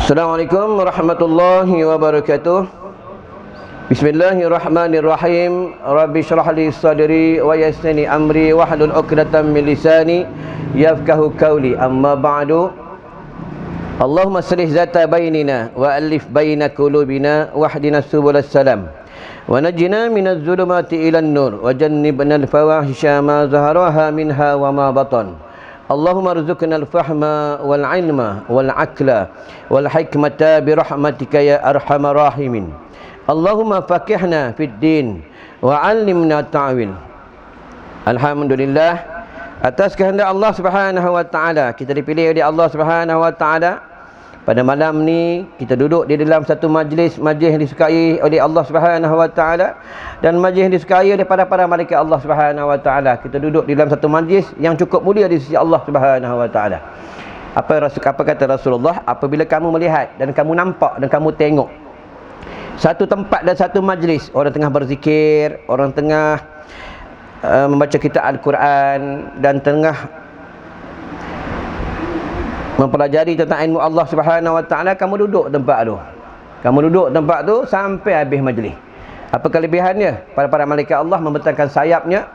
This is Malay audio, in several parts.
Assalamualaikum warahmatullahi wabarakatuh. Bismillahirrahmanirrahim. Rabbi shrah li sadri wa yassir li amri wahlul 'uqdatam min lisani yafqahu qawli. Amma ba'du. Allahumma shlih zata bainina wa alif baina qulubina wahdina subulas salam. Wa najjina minaz zulumati ilan nur wa jannibna al-fawahisha ma zaharaha minha wa ma batan. Allahumma rzuqna al-fahma wal-ilma wal-aqla wal-hikmata birahmatika ya arhamar rahimin. Allahumma faqihna fid din wa 'allimna ta'wil. Alhamdulillah, atas kehendak Allah Subhanahu wa taala kita dipilih oleh Allah Subhanahu wa taala. Pada malam ni kita duduk di dalam satu majlis yang disukai oleh Allah Subhanahu wa taala dan majlis yang disukai oleh para malaikat Allah Subhanahu wa taala. Kita duduk di dalam satu majlis yang cukup mulia di sisi Allah Subhanahu wa taala. Apa kata Rasulullah, apabila kamu melihat dan kamu nampak dan kamu tengok satu tempat dan satu majlis, orang tengah berzikir, orang tengah membaca kitab Al-Quran dan tengah mempelajari tentang ilmu Allah Subhanahu wa taala, kamu duduk tempat tu. Kamu duduk tempat tu sampai habis majlis. Apa kelebihannya? Para malaikat Allah membentangkan sayapnya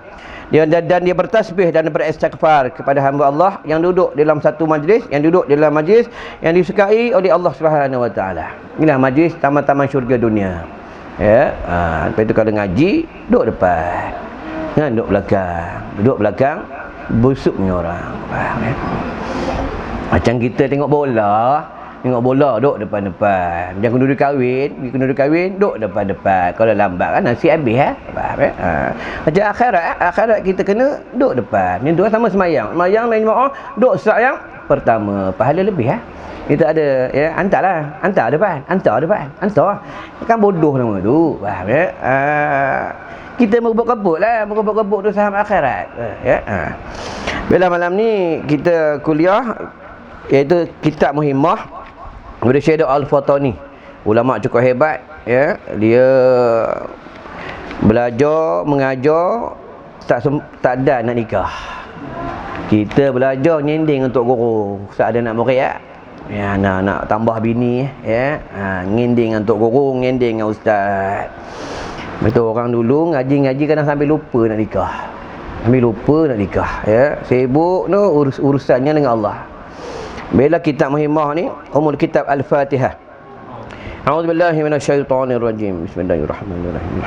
dan dia bertasbih dan beristighfar kepada hamba Allah yang duduk dalam satu majlis, yang duduk dalam majlis yang disukai oleh Allah Subhanahu wa taala. Inilah majlis taman-taman syurga dunia. Ya, lepas itu kalau ngaji duduk depan. Jangan duduk belakang. Duduk belakang busuknya orang. Faham ya? Macam kita tengok bola duduk depan-depan. Macam kenduri kahwin, duduk depan-depan. Kalau lambat kan nasi habis Faham ya? Macam akhirat kita kena duduk depan. Yang dua sama semayang main duduk saf yang pertama. Pahala lebih Kita ada hantar depan. Kan bodoh nama tu. Faham ya? Kita merebut-rebut tu saham akhirat. Bila malam ni kita kuliah iaitu kitab Muhimmah dari Syekh Al-Fatani. Ulama cukup hebat ya. Dia belajar, mengajar tak ada nak nikah. Kita belajar nyending untuk guru. Saat ada nak murid ya, nak tambah bini ya. Nyending untuk guru, nyending dengan ustaz. Betul, orang dulu ngaji kadang sampai lupa nak nikah. Ya, sibuk urusannya dengan Allah. Bila kitab Muhimmah ni, umul kitab Al-Fatihah. A'udzubillahi minasyaitonir rajim. Bismillahirrahmanirrahim.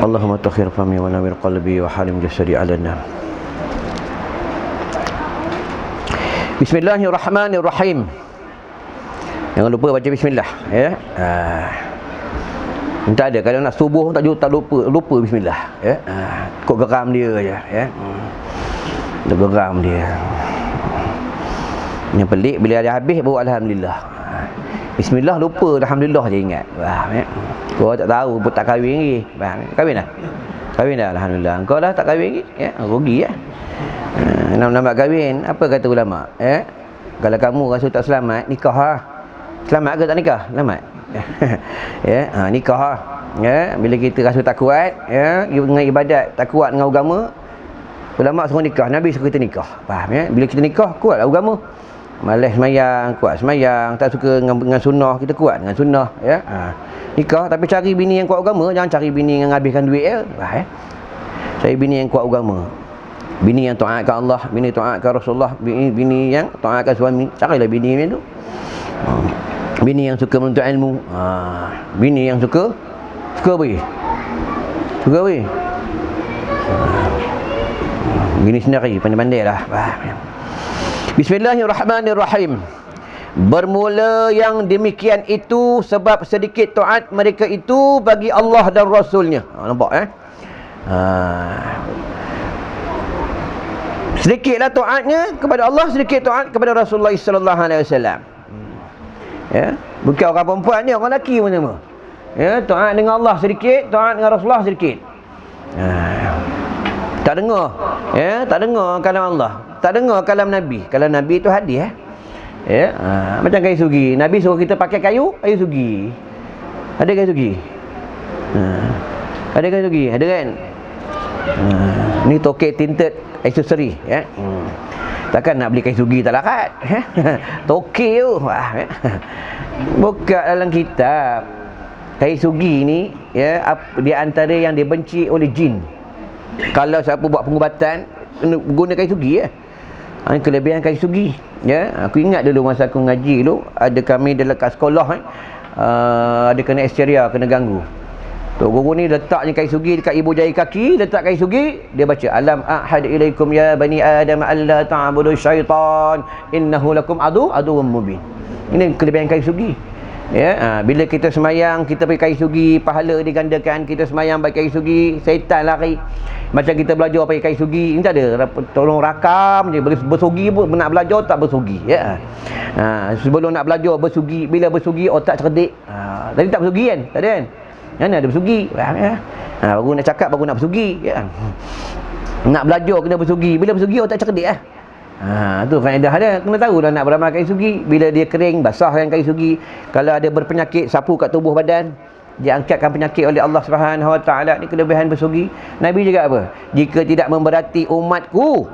Allahumma takhir fami wa nawir qalbi wa halim jasadi ala nar. Bismillahirrahmanirrahim. Jangan lupa baca bismillah ya. Tak ada, kalau nak subuh tak lupa bismillah ya. Kok geram dia aja ya. Dia geram dia. Yang pelik bila ada habis baru alhamdulillah. Bismillah lupa, alhamdulillah je ingat. Faham ya? Kau tak tahu pun tak kahwin lagi. Faham? Kahwin dah alhamdulillah. Kau dah tak kahwin lagi ya, rugi ya. Nak kahwin, apa kata ulama ya? Kalau kamu rasa tak selamat, nikah Selamat ke tak nikah? Selamat. Ya, nikah ya. Bila kita rasa tak kuat ya, dengan ibadat, tak kuat dengan agama, ulama suruh nikah, Nabi suruh kita nikah. Faham ya? Bila kita nikah, kuat agama. Malas semayang, kuat semayang. Tak suka dengan sunnah, kita kuat dengan sunnah ya. Nikah, tapi cari bini yang kuat agama, jangan cari bini yang habiskan duit ya. Faham ya? Cari bini yang kuat agama. Bini yang taatkan Allah, bini taatkan Rasulullah, bini yang taatkan suami. Carilah bini macam tu. Bini yang suka menuntut ilmu. Bini yang suka apa? Suka apa? Bini sendiri pandai-pandai lah. Bismillahirrahmanirrahim. Bermula yang demikian itu sebab sedikit taat mereka itu bagi Allah dan Rasulnya. Nampak sedikitlah taatnya kepada Allah, sedikit taat kepada Rasulullah sallallahu alaihi wasallam. Ya, bukan orang perempuan ni, orang lelaki pun sama. Ya, taat dengan Allah sedikit, taat dengan Rasulullah sedikit. Tak dengar. Ya, tak dengar kalam Allah, tak dengar kalam Nabi. Kalam Nabi itu hadis Ya, macam kayu sugi. Nabi suruh kita pakai kayu sugi. Ada kayu sugi? Ada kayu sugi? Ada kan? Ni tokek tinted aksesori ya. Takkan nak beli kayu sugi tak larat. Tokek tu. Buka dalam kitab. Kayu sugi ni ya, di antara yang dibenci oleh jin. Kalau siapa buat pengubatan guna kayu sugi ya. Kelebihan kayu sugi ya. Aku ingat dulu masa aku ngaji dulu, ada kami dekat sekolah ada kena hysteria, kena ganggu. Tok guru ni letaknya kayu sugi dekat ibu jari kaki, letak kayu sugi, dia baca alam ahad ilaikum ya bani adam alla ta'budu syaitan innahu lakum aduwwum mubin. Ini kelebihan kayu sugi. Ya, bila kita semayang, kita pakai kayu sugi, pahala digandakan. Kita semayang pakai kayu sugi, syaitan lari. Macam kita belajar pakai kayu sugi, ini tak ada, tolong rakam je. Bersugi pun nak belajar tak bersugi ya. Sebelum nak belajar bersugi, bila bersugi otak cerdik. Tadi tak bersugi kan? Tak ada kan? Mana ada bersugi? Baru nak cakap baru nak bersugi ya. Nak belajar kena bersugi. Bila bersugi otak cerdik lah. Tu faedah dia. Kena tahu dah nak beramal kayu sugi. Bila dia kering, basahkan kayu sugi. Kalau ada berpenyakit, sapu kat tubuh badan, dia angkatkan penyakit oleh Allah Subhanahu Wa Taala. Ni kelebihan bersugi. Nabi juga apa? Jika tidak memberati umatku,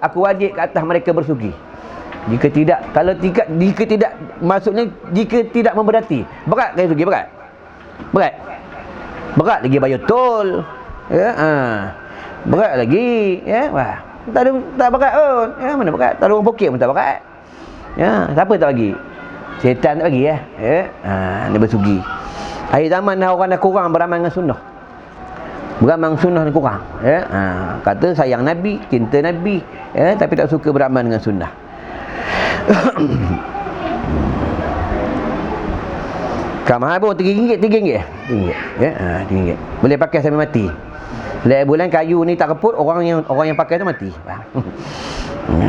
aku wajib ke atas mereka bersugi. Jika tidak, maksudnya jika tidak memberati. Berat kayu sugi, berat. Berat lagi bayar tol. Ya, berat lagi, ya. Wah, tak berat pun. Ya, mana berat? Tak ada orang pokok pun tak berat. Ya, siapa tak bagi? Syaitan tak bagi ya. Dia bersugi. Akhir zaman dah orang dah kurang beramal dengan sunnah. Beramal dengan sunnah ni kurang, ya. Kata sayang Nabi, cinta Nabi, ya, tapi tak suka beramal dengan sunnah. Kak mahal pun RM3 ya? RM3. Boleh pakai sampai mati. Setiap bulan kayu ni tak keput, orang yang pakai tu mati.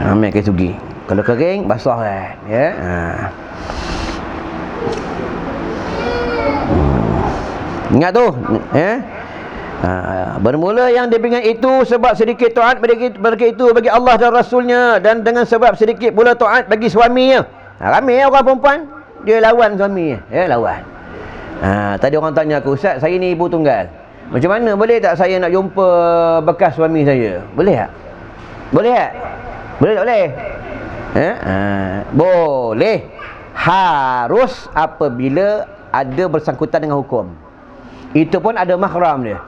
Ambil kayu sugi. Kalau kering basah kan, ya. Ingat tu, ya. Bermula yang dipingat itu sebab sedikit taat mereka itu bagi Allah dan Rasulnya, dan dengan sebab sedikit pula taat bagi suaminya. Ramai orang perempuan dia lawan suaminya, ya, lawan. Tadi orang tanya aku, Ustaz, saya ni ibu tunggal, macam mana boleh tak saya nak jumpa bekas suami saya? Boleh tak? Boleh tak? Boleh tak boleh? Boleh, harus apabila ada bersangkutan dengan hukum. Itu pun ada mahram dia.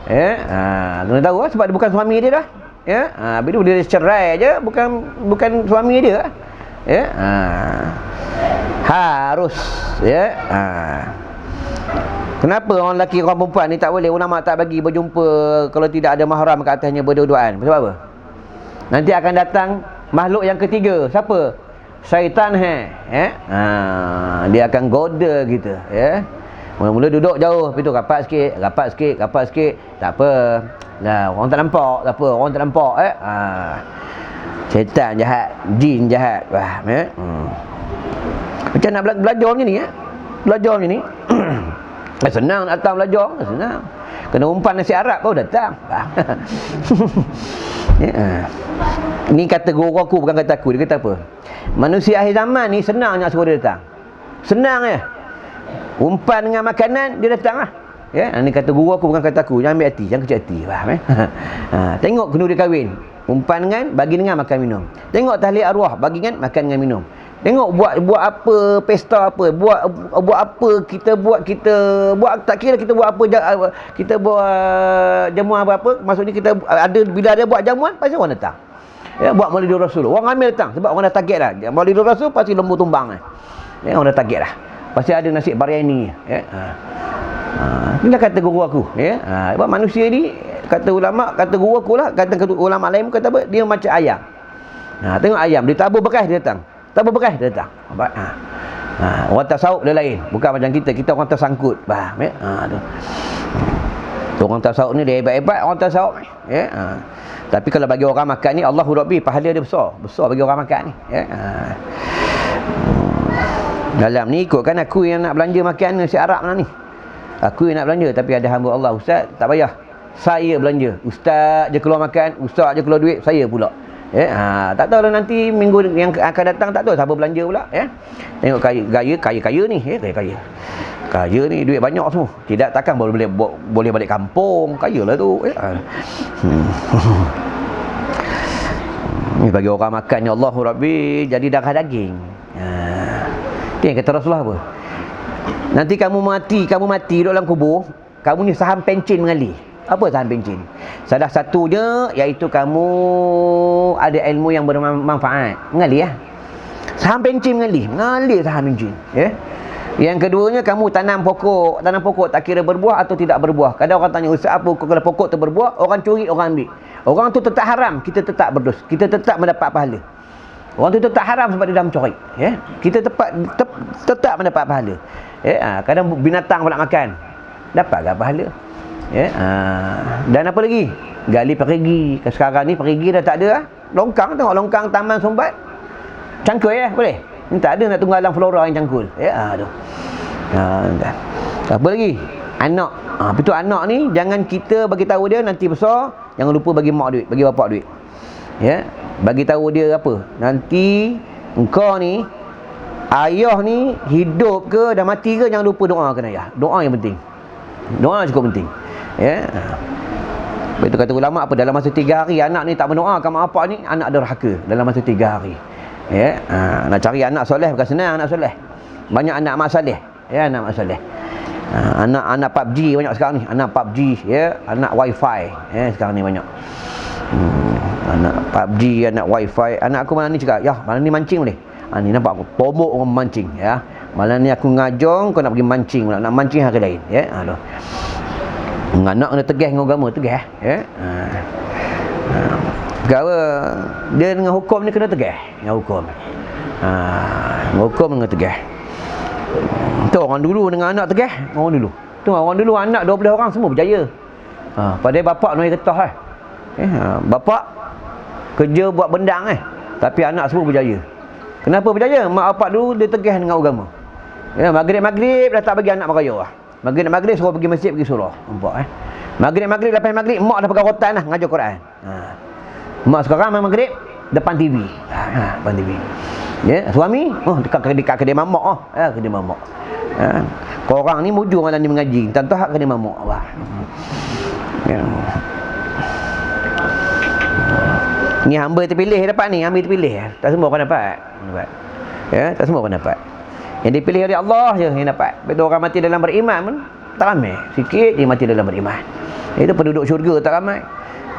Kena tahu sebab dia bukan suami dia dah. Bila dia cerai je, bukan suami dia. Harus, ya. Kenapa orang lelaki orang perempuan ni tak boleh, ulama tak bagi berjumpa kalau tidak ada mahram kat atasnya berdua-duaan? Sebab apa? Nanti akan datang makhluk yang ketiga. Siapa? Syaitan. Dia akan goda kita, ya. Mula-mula duduk jauh, lepas tu rapat sikit. Tak apa. Nah, orang tak nampak, tak apa. Orang tak nampak, syaitan jahat, jin jahat. Macam nak belajar macam ni, belajar macam ni. Senang nak datang belajar, senang. Kena umpan nasi Arab baru datang. Ni kata guru aku, bukan kata aku. Dia kata apa? Manusia akhir zaman ni senang nak suruh dia datang. Senang je. Umpan dengan makanan, dia datang lah. Ya, ni kata guru aku, bukan kata aku. Jangan ambil hati, jangan kecil hati. Faham tengok kenduri kahwin. Umpan dengan, bagi dengan, makan minum. Tengok tahlil arwah, bagi dengan, makan dengan minum. Tengok buat apa, pesta apa, buat apa kita buat tak kira kita buat apa, kita buat jamuan apa, maksudnya kita ada, bila ada buat jamuan pasti orang datang. Ya, buat Maulidur Rasul. Orang ramai datang sebab orang dah target dah. Maulidur Rasul pasti lembu tumbang dah. Ya, orang dah target dah. Pasti ada nasi biryani, ya. Inilah kata guru aku, ya. Sebab manusia ni, kata ulama, kata guru aku lah, kata ulama lain kata apa? Dia macam ayam. Tengok ayam, dia tabur bekas dia datang. Tabur bekas dia datang. Orang tasawuf dia lain, bukan macam kita orang tersangkut. Faham, ya? Orang tasawuf ni dia hebat-hebat orang tasawuf, ya. Tapi kalau bagi orang makan ni, Allahu Rabbi, pahala dia besar bagi orang makan ni, ya. Dalam ni ikut kan aku yang nak belanja makan nasi Arab lah ni. Aku yang nak belanja, tapi ada hamba Allah, Ustaz tak payah, saya belanja. Ustaz je keluar makan, Ustaz je keluar duit, saya pula. Tak tahu lah nanti minggu yang akan datang, tak tahu siapa belanja pula, tengok kaya ni, kaya ni duit banyak semua, tidak takkan boleh balik kampung, kaya lah tu, ni bagi orang makan ya Allah Rabbi jadi darah daging. Itu yang kata Rasulullah apa, nanti kamu mati duduk dalam kubur, kamu ni saham pencin mengalir. Apa saham pencin? Salah satunya iaitu kamu ada ilmu yang bermanfaat, mengalir lah. Saham pencin mengalir saham pencin, Yang keduanya, kamu tanam pokok tak kira berbuah atau tidak berbuah. Kadang orang tanya, ustaz apa kalau pokok tu berbuah, orang curi, orang ambil, orang tu tetap haram, kita tetap berdosa, kita tetap mendapat pahala. Orang tu tetap haram sebab dia dah mencuri, kita tetap mendapat pahala. Kadang binatang pula makan, dapat tak pahala? Dan apa lagi? Gali perigi. Sekarang ni perigi dah tak ada. Longkang, tengok longkang taman Sumbat, cangkul boleh. Ni tak ada, nak tunggu alam flora yang cangkul. Apa lagi? Anak. Betul, anak ni jangan kita bagi tahu dia nanti besar, jangan lupa bagi mak duit, bagi bapak duit. Bagi tahu dia apa? Nanti engkau ni, ayah ni hidup ke dah mati ke, jangan lupa doakan ayah. Doa yang penting. Doa cukup penting. Itu kata ulama apa, dalam masa 3 hari anak ni tak mendoakan mak bapak ni, anak derhaka dalam masa 3 hari. Nak cari anak soleh bukan senang, anak soleh. Banyak anak mak soleh, anak mak soleh. Anak PUBG banyak sekarang ni, anak PUBG, anak wifi, sekarang ni banyak. Anak PUBG, anak wifi. Anak aku malam ni cakap, malam ni mancing boleh. Ni nampak aku tomok orang mancing, malam ni aku ngajong, kau nak pergi mancing pula, nak mancing hari lain, anak kena tegah dengan agama, tegah, Perkara dia dengan hukum ni kena tegah, dengan hukum. Hukum dengan tegah. Tu orang dulu dengan anak tegah, orang dulu. Tu orang dulu anak 12 orang semua berjaya. Padahal bapak nuai getah bapak kerja buat bendang tapi anak semua berjaya. Kenapa berjaya? Mak bapak dulu dia tegah dengan agama. Maghrib dah tak bagi anak meraya lah. Maghrib suruh pergi masjid, pergi surah. Nampak Maghrib lepas maghrib mak dah pegang rotan dah ngajar Quran. Mak sekarang main maghrib depan TV. Depan TV. Suami dekat kedai mamak kedai mamak. Korang ni mujur malam ni mengaji, tentu hak kedai mamak lah. Ni hamba terpilih dapat ni, hamba terpilih. Tak semua orang dapat. Tak semua orang dapat. Yang dipilih oleh Allah je yang dapat. Betul, orang mati dalam beriman pun tak ramai. Sikit dia mati dalam beriman. Itu penduduk syurga tak ramai.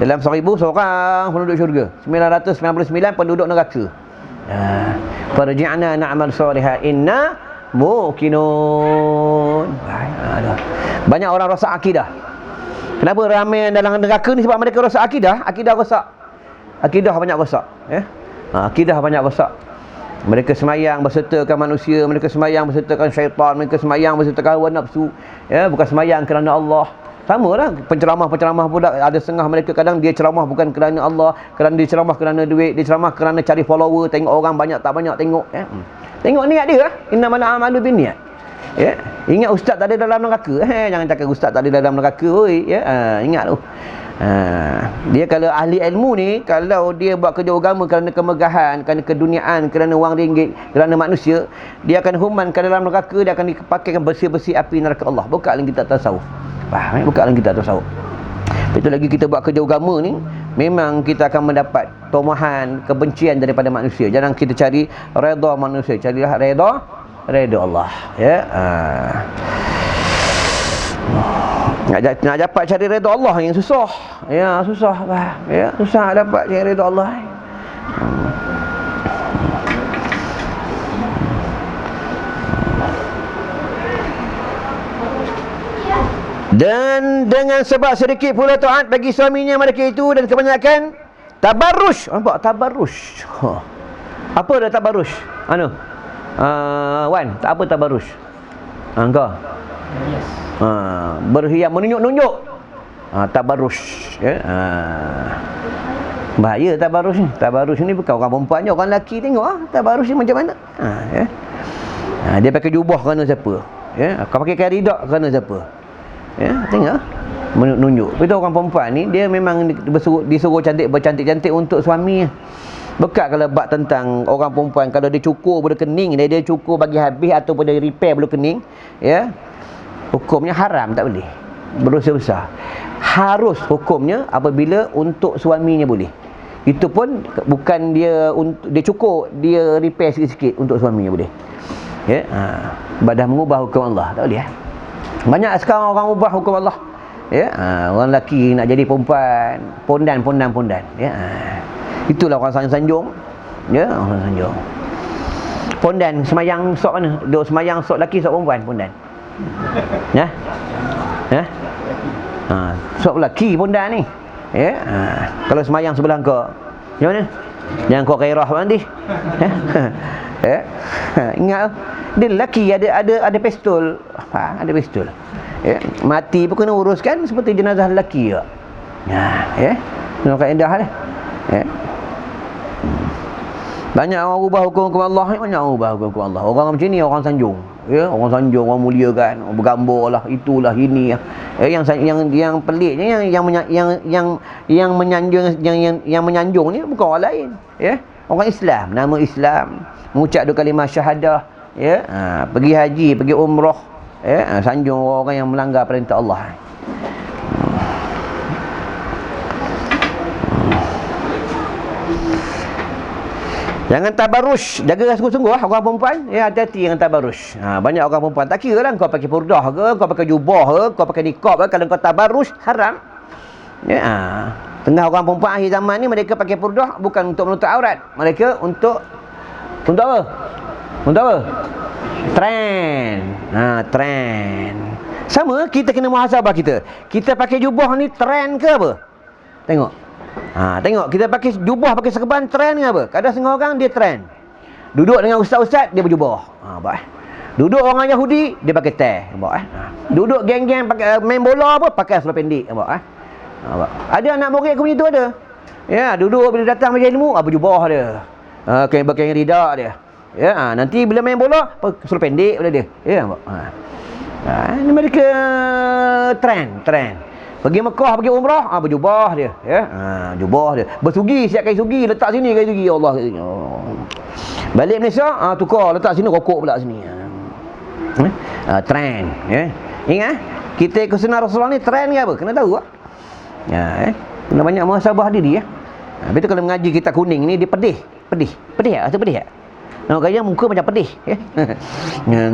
Dalam 1000 seorang penduduk syurga, 999 penduduk neraka. Farji'na na'mal salihan inna muqinun. Banyak orang rosak akidah. Kenapa ramai dalam neraka ni? Sebab mereka rosak akidah. Akidah rosak. Akidah banyak rosak, akidah banyak rosak. Mereka semayang bersertakan manusia, mereka semayang bersertakan syaitan, mereka semayang bersertakan hawa nafsu, bukan semayang kerana Allah. Sama lah penceramah-penceramah pula, ada setengah mereka kadang dia ceramah bukan kerana Allah, kerana dia ceramah kerana duit, dia ceramah kerana cari follower, tengok orang banyak tak banyak, tengok tengok niat dia innamal a'malu binniyat. Ingat ustaz tak ada dalam neraka, jangan cakap ustaz tak ada dalam neraka, ingat tu. Dia kalau ahli ilmu ni, kalau dia buat kerja agama kerana kemegahan, kerana keduniaan, kerana wang ringgit, kerana manusia, dia akan humankan dalam neraka, dia akan dipakaikan bersih-bersih api neraka Allah. Buka lagi kita tasawuf. Faham? Buka lagi kita tasawuf. Itu lagi kita buat kerja agama ni, memang kita akan mendapat tomahan, kebencian daripada manusia. Jangan kita cari redha manusia, carilah redha Allah. Nak dapat cari redha Allah yang susah. Susah. Susah dapat cari redha Allah. Dan dengan sebab sedikit pula taat bagi suaminya mereka itu, dan kebanyakan tabarrush. Nampak? Tabarrush. Apa dah tabarrush? Wan, tak apa tabarrush? Engkau? Yes. Berhias, menunjuk-nunjuk. Tabarrush. Bahaya tabarrush ni. Tabarrush ni bukan orang perempuan je, orang lelaki tengok tabarrush ni macam mana. Dia pakai jubah kerana siapa? Kau pakai ridak kerana siapa? Ya, tengok menunjuk. Itu orang perempuan ni dia memang disuruh bercantik-cantik untuk suami. Bekat kalau bab tentang orang perempuan, kalau dia cukur bulu kening, dia cukur bagi habis ataupun dia repair bulu kening, ya, hukumnya haram, tak boleh. Berdosa besar. Harus hukumnya apabila untuk suaminya boleh. Itu pun bukan dia untuk dia cukur, dia repair sikit-sikit untuk suaminya boleh. Ya, badah mengubah hukum Allah, tak boleh. Banyak sekarang orang ubah hukum Allah. Ya, orang lelaki nak jadi perempuan, pondan. Ya, itulah orang sanjung. Ya, orang sanjung. Pondan semayang sok mana? Duk semayang sok lelaki, sok perempuan, pondan. Ya. Ya. Sok lelaki pondan ni. Ya, kalau semayang sebelah kau, macam mana? Yang kau gairah nanti. Ya. Ingat dia lelaki ada pistol. Ada pistol. Ya, mati pun kena uruskan seperti jenazah lelaki juga. Ya. Nak kaedah dah. Ya. Banyak orang ubah hukum Allah ni, banyak orang ubah hukum Allah. Orang macam ni orang sanjung. Ya, orang sanjung, orang muliakan, orang bergambar lah, itulah ini. Yang peliknya yang menyanjung ni bukan orang lain. Ya. Orang Islam, nama Islam, mengucap dua kalimah syahadah, ya, pergi haji, pergi umrah, ya, sanjung orang yang melanggar perintah Allah. Jangan tabarruj, jaga sungguh-sungguh orang perempuan, ya, hati-hati dengan tabarruj. Banyak orang perempuan tak kira lah kau pakai purdah ke, kau pakai jubah ke, kau pakai niqab ke, kalau kau tabarruj haram. Ya, tengah orang perempuan akhir zaman ni mereka pakai purdah bukan untuk menutup aurat. Mereka untuk apa? Untuk apa? Trend. Trend. Sama, kita kena muhasabah kita. Kita pakai jubah ni trend ke apa? Tengok. Tengok kita pakai jubah, pakai serban, trend ke apa? Kadang setengah orang dia trend. Duduk dengan ustaz-ustaz dia berjubah. Duduk orang Yahudi dia pakai teh. Duduk geng-geng pakai main bola apa pakai seluar pendek. Ada anak murid aku punya tu ada. Ya, duduk bila datang majlis ilmu berjubah dia. Kain ridak dia. Ya, nanti bila main bola seluar pendek pada dia. Ya, ini mereka trend. Pergi Mekah, pergi umrah, berjubah dia, ya. Jubah dia. Bersugi, siap kain sugi, letak sini kain sugi. Allah. Balik Malaysia, tukar, letak sini rokok pula sini. Trend, ya. Ingat, kita ikut sunnah Rasulullah ni trend ke apa? Kena tahu. Kena banyak muhasabah diri, ya. Betul kalau mengaji kitab kuning ni dia pedih tak? Nak gaya muka macam pedih, ya.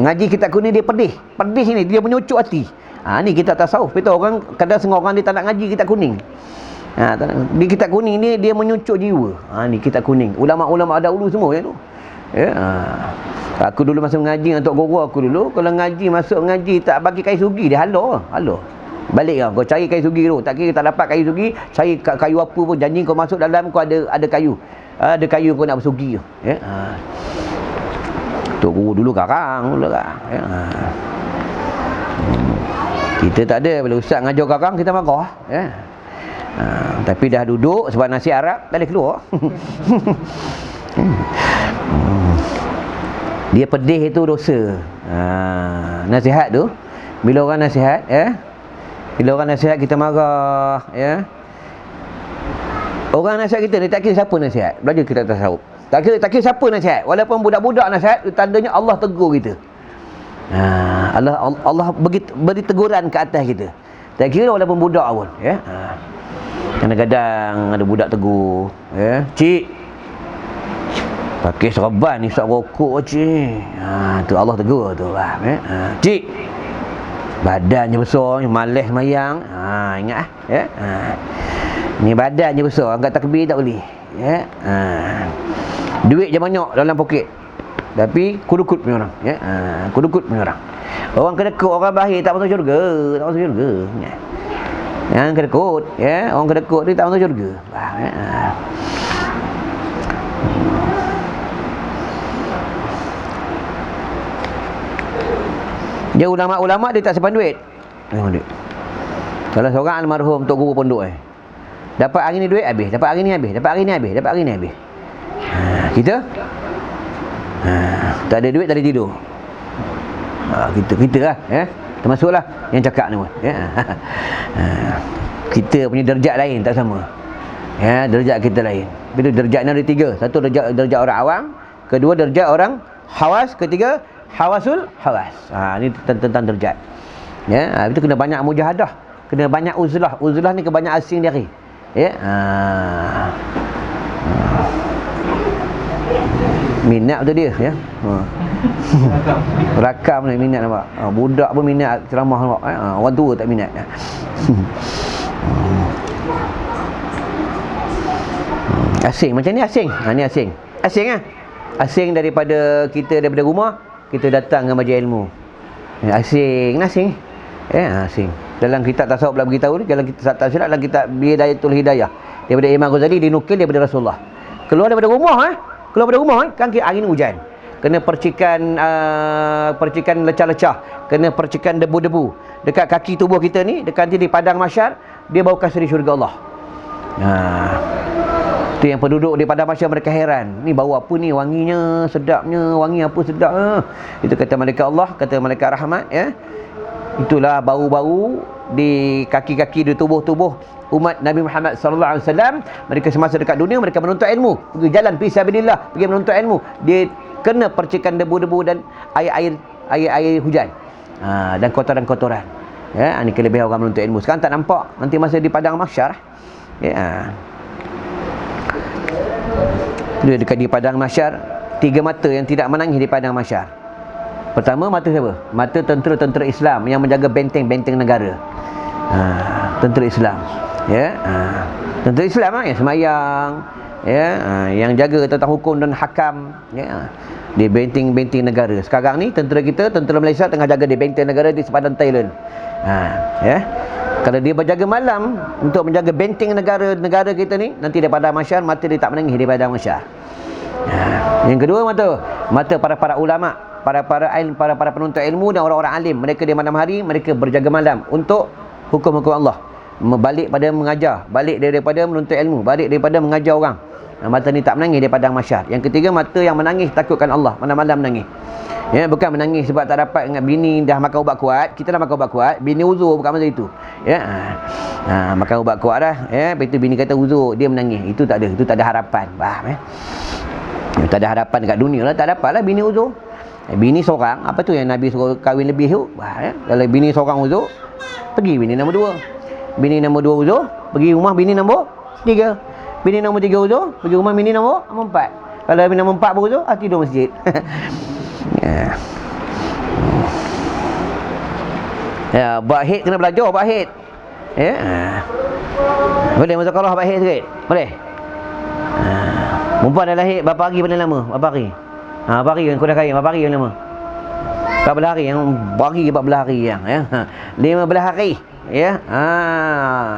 Ngaji kitab kuning dia pedih ni dia menyucuk hati. Ni kita tasawuf. Betul orang kadang setengah orang dia tak nak ngaji kitab kuning. Di kitab kuning ni dia menyucuk jiwa. Ni kitab kuning. Ulama-ulama dahulu semua ya tu. Ya. Aku dulu masa mengaji dengan tok guru aku dulu, kalau ngaji masuk ngaji tak bagi kayu sugi dia halau. Balik kau cari kayu sugi dulu. Tak kira tak dapat kayu sugi, cari kayu apa pun, janji kau masuk dalam kau ada kayu. Ada kayu kau nak bersugi. Ya. Tok guru dulu karang. Ya. Kita tak ada, bila ustaz ngajar karang kita marah, ya. Tapi dah duduk sebab nasi Arab tak boleh keluar. Dia pedih itu dosa. Nasihat tu bila orang nasihat, ya. Bila orang nasihat kita marah, ya. Orang nasihat kita ni tak kira siapa nasihat. Belajar kita tasawuf. Tak kira siapa nasihat. Walaupun budak-budak nasihat, tandanya Allah tegur kita. Allah beri teguran ke atas kita. Tak kira walaupun budak pun, ya. Kadang-kadang ada budak tegur, ya. Cik, pakai serban ni isap rokok cik. Tu Allah tegur tu, faham, ya. Cik, badannya besar, malas mayang. Ingat ya. Ni badannya besar, angkat takbir tak boleh, ya. Duit je banyak dalam poket. Tapi kudukut punya orang, ya. Kudukut punya orang. Orang kedekut, orang bahir tak masuk syurga, ya. Yang kedekut, ya, orang kedekut dia tak masuk syurga. Faham, ya. Dia ulama-ulama dia tak simpan duit. Kalau seorang almarhum tok guru pondok dapat hari ni duit habis, dapat hari ni habis, dapat hari ni habis, dapat hari ni habis. Kita tak ada duit, tak ada tidur. Kita lah, ya. termasuklah yang cakap ni pun, ya. Kita punya darjat lain tak sama, ya, darjat kita lain. Bila darjat ni ada 3. Satu darjat orang awam, kedua darjat orang hawas, ketiga hawasul hawas. Ni tentang darjat, ya. Itu kena banyak mujahadah, kena banyak uzlah. Uzlah ni kebanyak asing diri, ya. Minat betul dia, ya. Rakam ni minat nampak. Budak pun minat ceramah nampak. Orang tua tak minat. Asing macam ni, asing. Ni asing. Asing ah. Asing daripada kita, daripada rumah kita datang ke majlis ilmu. Asing, asing. Asing. Dalam kitab tasawuf pula beritahu ni, dalam kitab tak silap dalam kitab Bidayatul Hidayah daripada Imam Ghazali dinukil daripada Rasulullah. Keluar daripada rumah kan angin hujan. Kena percikan lecah-lecah, kena percikan debu-debu dekat kaki tubuh kita ni, dekat nanti di padang mahsyar dia bau kasri syurga Allah. Tu yang penduduk di padang mahsyar mereka heran, ni bau apa ni, wanginya sedapnya, wangi apa sedap. Itu kata malaikat Allah, kata malaikat rahmat, ya. Itulah bau-bau di kaki-kaki, di tubuh-tubuh umat Nabi Muhammad sallallahu alaihi wasallam. Mereka semasa dekat dunia mereka menuntut ilmu, pergi jalan fi sabilillah, pergi menuntut ilmu. Dia kena percikan debu-debu dan air hujan, dan kotoran-kotoran. Ya, ini kelebihan orang menuntut ilmu. Sekarang tak nampak, nanti masa di padang mahsyar, ya. Dia dekat di padang mahsyar, 3 mata yang tidak menangis di padang mahsyar. Pertama, mata siapa? Mata tentera-tentera Islam yang menjaga benteng-benteng negara. Tentera Islam, ya. Tentera Islam yang semayang, ya, yang jaga tentang hukum dan hakam, ya, di benteng-benteng negara. Sekarang ni tentera kita, tentera Malaysia tengah jaga di benteng negara di sepadan Thailand. Ya. Kalau dia berjaga malam untuk menjaga benteng negara kita ni, nanti daripada mahsyar mata dia tak menangis daripada mahsyar. Yang kedua, mata para ulama, para penuntut ilmu dan orang-orang alim. Mereka di malam hari mereka berjaga malam untuk hukum-hukum Allah, balik pada mengajar, balik daripada menuntut ilmu, balik daripada mengajar orang. Mata ni tak menangis daripada mahsyar. Yang ketiga, mata yang menangis takutkan Allah, malam-malam menangis. Ya, bukan menangis sebab tak dapat dengan bini dah makan ubat kuat. Kita dah makan ubat kuat, bini uzur bukan masa itu. Ya. Makan ubat kuat dah, ya, lepas tu bini kata uzur, dia menangis. Itu tak ada harapan. Faham, ya? Tak ada harapan dekat dunia lah, tak dapatlah bini uzur. Bini seorang, apa tu yang Nabi suruh kahwin lebih tu? Ya? Kalau bini seorang uzur, pergi bini nombor 2. Bini nombor 2 uzur, pergi rumah bini nombor 3. Bini nombor 3 uzur, pergi rumah bini nombor 4. Kalau bini nombor 4 beruzur, tidur masjid. Ya, bahid kena belajar bahid. Ya. Boleh muzakarah bahid sikit? Boleh. Perempuan dah lahir berapa hari paling lama? Berapa hari? Berapa hari yang kau dah kahwin? Berapa hari yang lama? 14 hari yang bagi 14 hari yang, ya. 15 hari, ya.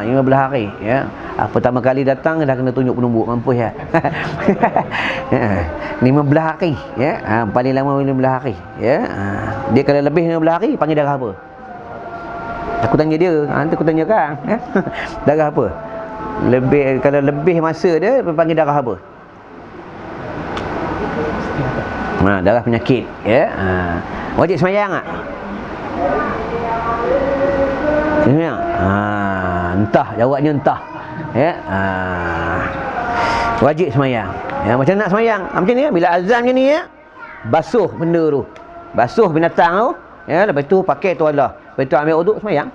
15 hari, ya. Pertama kali datang dah kena tunjuk penumbuk, mampus ya. 15 hari, ya. Paling lama 15 hari, ya. Dia kalau lebih 15 hari panggil darah apa? Aku tanya dia, nanti aku tanya kan, ya. Darah apa? Kalau lebih masa dia panggil darah apa? Darah penyakit, ya. Wajib semayang tak? Semayang? Entah, jawabnya entah, ya. Wajib semayang. Ya, macam nak semayang? Macam ni, bila azan macam ni, ya, basuh benda tu, basuh binatang tu, ya. Lepas tu pakai tuala, lepas tu ambil uduk semayang.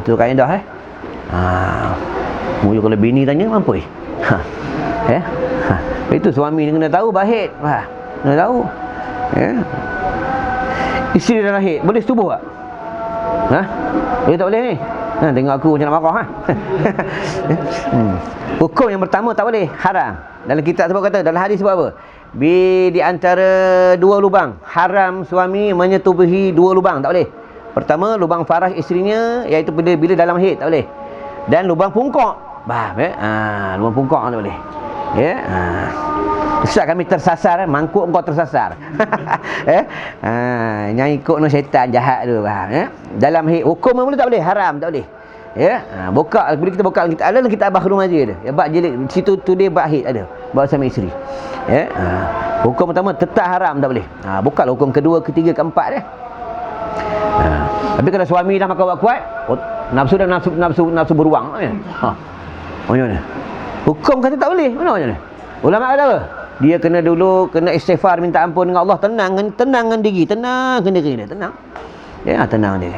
Tu kaedah, Mula kalau bini tanya, mampu ya. Itu suami kena tahu bahid. Kena tahu, ya. Isteri dah lahir, boleh setubuh tak? Boleh tak boleh ni? Tengok aku macam nak marah, Hukum yang pertama tak boleh, haram. Dalam kitab sebab kata, dalam hadis sebab apa? Di antara 2 lubang, haram suami menyetubuhi 2 lubang, tak boleh. Pertama, lubang faraj isterinya, iaitu bila dalam haid, tak boleh. Dan lubang pungkok, lubang pungkok tak boleh, ya. Ustaz kami tersasar, mangkuk kau tersasar. Yang ikut no syaitan jahat tu, faham, ya. Dalam haid hukum boleh tak boleh, haram tak boleh, ya. Buka, bila kita buka kita ada kita abah rumah dia ada, ya, bab jilid situ tu dia bab haid ada, bab suami isteri, ya. Hukum pertama tetap haram tak boleh. Buka hukum kedua, ketiga, keempat dia. Tapi kalau suami dah makan ubat kuat, nafsu dah nafsu beruang kan. Macam mana? Hukum kata tak boleh. Mana macam mana? Ulama kata apa? Dia kena dulu istighfar, minta ampun dengan Allah, tenangkan diri dia, tenang. Ya, tenang diri.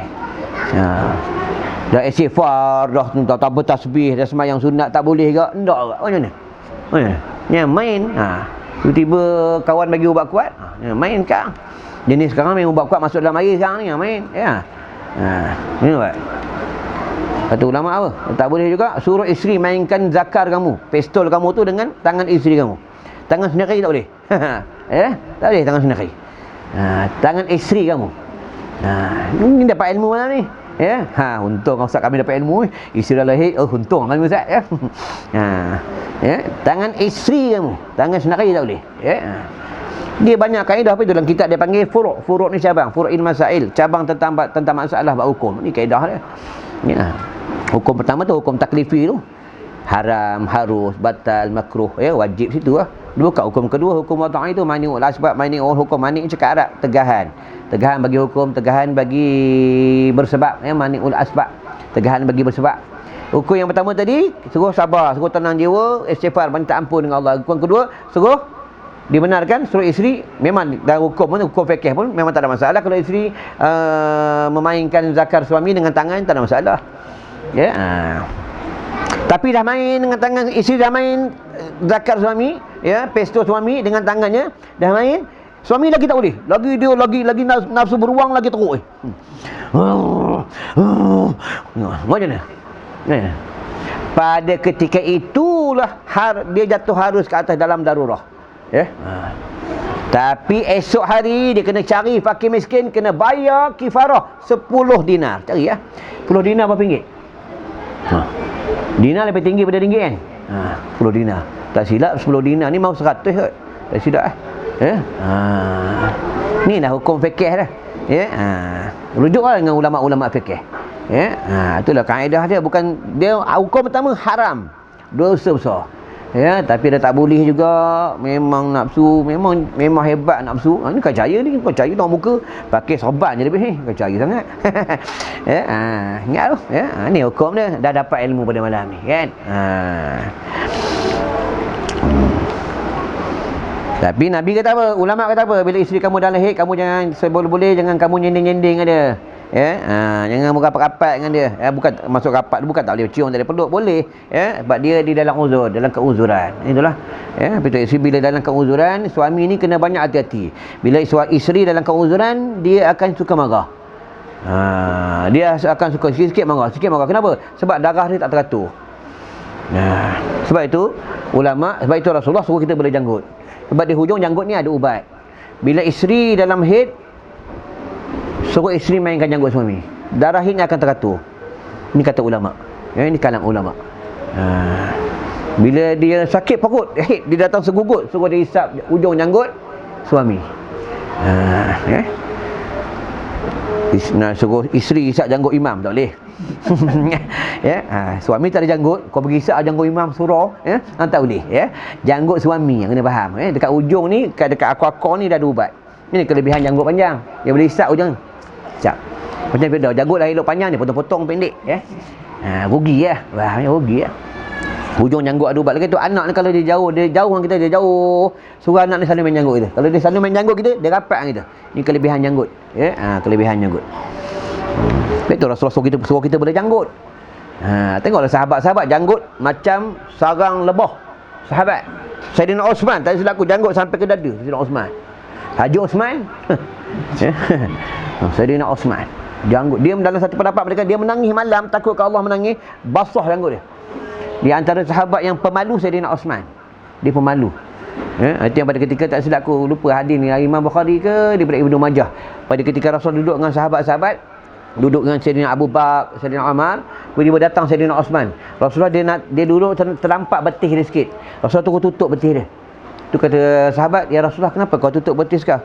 Dah istighfar, dah tak bertasbih, dah sembahyang sunat tak boleh ke? Endak ke? Macam mana? Ya, main. Tiba-tiba kawan bagi ubat kuat, main sekarang. Jenis sekarang main ubat kuat masuk dalam air sekarang ni, main. Ya. Ni buat. Kata ulama apa? Tak boleh juga suruh isteri mainkan zakar kamu, pistol kamu tu dengan tangan isteri kamu. Tangan sendiri tak boleh. Tak boleh tangan sendiri. Tangan isteri kamu. Ni dapat ilmu mana ni? Ya. Untung ustaz kami dapat ilmu. Isteri dah lahir, untung kami ustaz ya. Ya, tangan isteri kamu, tangan sendiri tak boleh. Ya. Dia banyak kaedah apa itu dalam kitab dia panggil furu'. Furu' ni cabang, furu'il masail, cabang tentang masalah bab hukum. Ni kaedah dia. Ya. Hukum pertama tu hukum taklifi tu. Haram, harus, batal, makruh, ya, wajib situ lah. Bukan hukum kedua, hukum wada'i itu mani'ul asbab, mani'ul hukum. Mani' cakap Arab, tegahan. Tegahan bagi hukum, tegahan bagi bersebab, ya, mani'ul asbab. Tegahan bagi bersebab. Hukum yang pertama tadi, suruh sabar, suruh tenang jiwa, istighfar, minta ampun dengan Allah. Hukum kedua, suruh dibenarkan, suruh isteri, memang dalam hukum pun, hukum fiqh pun memang tak ada masalah kalau isteri memainkan zakar suami dengan tangan, tak ada masalah. Ya. Tapi dah main dengan tangan, isteri dah main zakar suami, ya, pistol suami dengan tangannya, dah main, suami lagi tak boleh. Lagi dia lagi nafsu beruang lagi teruk. Macam mana? Pada ketika itulah dia jatuh harus ke atas dalam darurah. Ya. Tapi esok hari dia kena cari fakir miskin, kena bayar kifarah 10 dinar. Cari ya. 10 dinar berapa ringgit? Dinar lebih tinggi pada ringgit kan? 10 dinar. Tak silap 10 dinar ni mau 100 kot. Tak silap ya. Ni dah hukum fikih dah. Ya. Rujuklah dengan ulama-ulama fikih. Ya. Itulah kaedah dia, bukan dia hukum pertama haram. Dosa besar. Ya, tapi dia tak boleh juga. Memang nafsu, memang hebat nafsu. Ni kacaya ni, kacaya tengok muka pakai sorban je lebih. Kacaya sangat. Ya, ingat tu. Ya, ni hukum dia. Dah dapat ilmu pada malam ni kan. Tapi Nabi kata apa? Ulama kata apa? Bila isteri kamu dah lahir, kamu jangan seboleh-boleh jangan kamu nyending-nyending dengan dia. Ya, jangan rapat-rapat dengan dia. Bukan masuk rapat, bukan tak boleh cium, tak boleh peluk, boleh. Ya, sebab dia di dalam uzur, dalam keuzuran. Itulah. Ya, betul. Isteri bila dalam keuzuran, suami ni kena banyak hati-hati. Bila isteri dalam keuzuran, dia akan suka marah. Dia akan suka sikit-sikit marah. Kenapa? Sebab darah dia tak teratur. Sebab itu ulama, sebab itu Rasulullah suruh kita boleh janggut. Sebab di hujung janggut ni ada ubat. Bila isteri dalam haid, suruh isteri mainkan janggut suami, darah haidnya akan teratur. Ini kata ulama. Ya, ini kalam ulama. Bila dia sakit perut, haid, dia datang segugut, suruh dia hisap hujung janggut suami. Ya. Suruh isteri hisap janggut imam, tak boleh. Ya, suami tak ada janggut, kau pergi hisap janggut imam surau, ya, tak boleh. Ya, janggut suami yang kena faham. Ya, dekat ujung ni, dekat akar-akar ni dah ada ubat. Ini kelebihan janggut panjang. Dia boleh hisap ujung. Hisap. Macam beda, janggut dah elok panjang ni, potong-potong pendek. Ya, rugi ya. Wah, rugi ya. Hujung janggut ada ubat. Lagi tu anak ni kalau dia jauh dengan kita, dia jauh, suruh anak ni selalu main janggut kita. Kalau dia selalu main janggut kita, dia rapat dengan kita. Ni kelebihan janggut. Ya, kelebihan janggut. Betul Rasulullah suruh kita boleh janggut. Tengoklah sahabat-sahabat janggut macam sarang lebah. Sahabat Saidina Osman, tadi silap aku, janggut sampai ke dada Saidina Osman. Haji Osman. Saidina Osman janggut. Dia dalam satu pendapat mereka, dia menangis malam takut ke Allah, menangis basah janggut dia. Di antara sahabat yang pemalu Saidina Osman. Dia pemalu. Itu yang pada ketika tak silap aku, lupa hadis ni Imam Bukhari ke daripada Ibnu Majah. Pada ketika Rasul duduk dengan sahabat-sahabat, duduk dengan Saidina Abu Bakar, Saidina Umar, tiba-tiba datang Saidina Osman. Rasulullah dia duduk terlampak betih dia sikit. Rasulullah tunggu tutup betih dia. Tu kata sahabat, ya Rasulullah, kenapa kau tutup betis kau?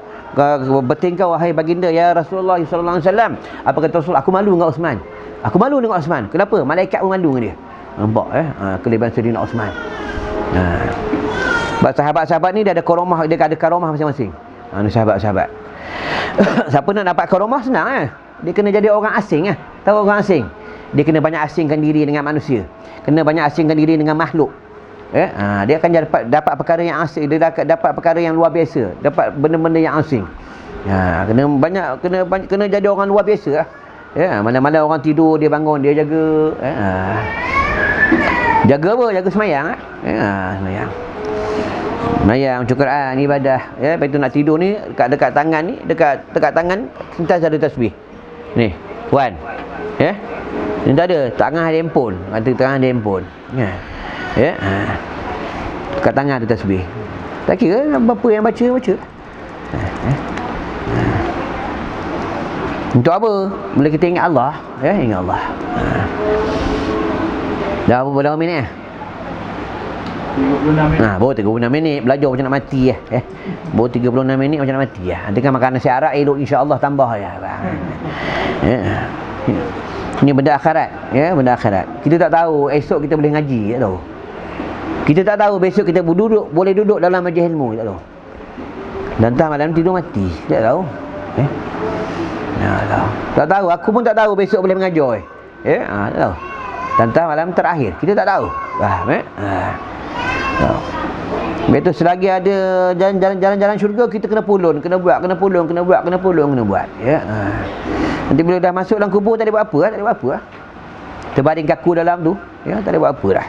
Betis kau wahai baginda ya Rasulullah sallallahu alaihi wasallam. Apa kata Rasul? Aku malu dengan Osman. Aku malu dengan Osman. Kenapa? Malaikat pun malu dengan dia. Nampak kelebihan Saidina Osman. Sebab sahabat-sahabat ni dia ada karomah, dia ada karomah masing-masing. Ni sahabat-sahabat. Siapa nak dapat karomah senang dia kena jadi orang asing lah. Tahu orang asing? Dia kena banyak asingkan diri dengan manusia. Kena banyak asingkan diri dengan makhluk. Dia akan dapat perkara yang asing, dia dapat perkara yang luar biasa, dapat benda-benda yang asing. Kena jadi orang luar biasa lah. Mana-mana orang tidur dia bangun, dia jaga. Jaga apa? Jaga semayang lah. Semayang. Semayang, baca Quran, ibadah. Lepas tu nak tidur ni dekat tangan ni, dekat tangan sentiasa ada tasbih. Ni, puan. Ni tak ada, tangan ada handphone. Kata tangan ada handphone. Dekat tangan ada tasbih. Tak kira berapa yang baca. Untuk apa? Bila kita ingat Allah, ingat Allah. Dah berapa minit? 36 minit. Baru 36 minit. Belajar macam nak mati baru 36 minit macam nak mati Dengan makan nasi arak elok insya-Allah tambah Ini benda akhirat, benda akhirat. Kita tak tahu esok kita boleh ngaji, tak tahu. Kita tak tahu besok kita boleh duduk dalam majlis ilmu, tak tahu. Dan entah malam tidur mati, tak tahu. Tak tahu, aku pun tak tahu besok boleh mengajar. Tak tahu. Dan entah malam terakhir, kita tak tahu. Betul, selagi ada jalan-jalan syurga kita kena pulun, kena buat. Nanti bila dah masuk dalam kubur tak ada buat apa. Terbaring kaku dalam tu, tak ada buat apa dah.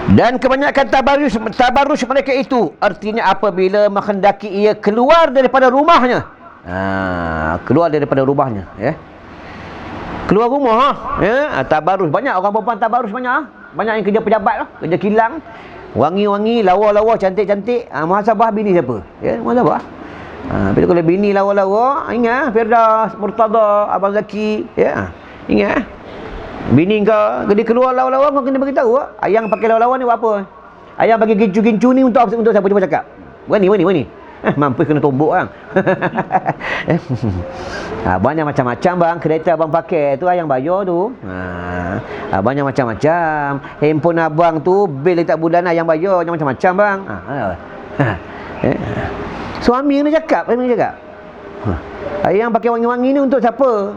Dan kebanyakan tabarruj mereka itu artinya apabila menghendaki ia keluar daripada rumahnya. Keluar daripada rumahnya, keluar rumah, tabarruj. Banyak orang perempuan tabarruj, banyak yang kerja pejabat lah, kerja kilang, wangi-wangi, lawa-lawa, cantik-cantik. Muhasabah bini siapa? Muhasabah. Bila kalau bini lawa-lawa, ingat Firdaus, Murtada, Abang Zaki, ingat. Bini kau dia keluar lawa-lawa, kau kena beritahu ayang pakai lawa-lawa ni buat apa? Ayang bagi gincu-gincu ni untuk siapa? Cuba cakap. Wani. Mampus kena tombok bang. Banyak macam-macam bang kereta abang pakai tu, ayang bayar tu. Banyak macam-macam. Handphone abang tu bil letak bulan ayang bayar macam-macam bang. Suami kena cakap, ayang pakai wangi-wangi ni untuk siapa?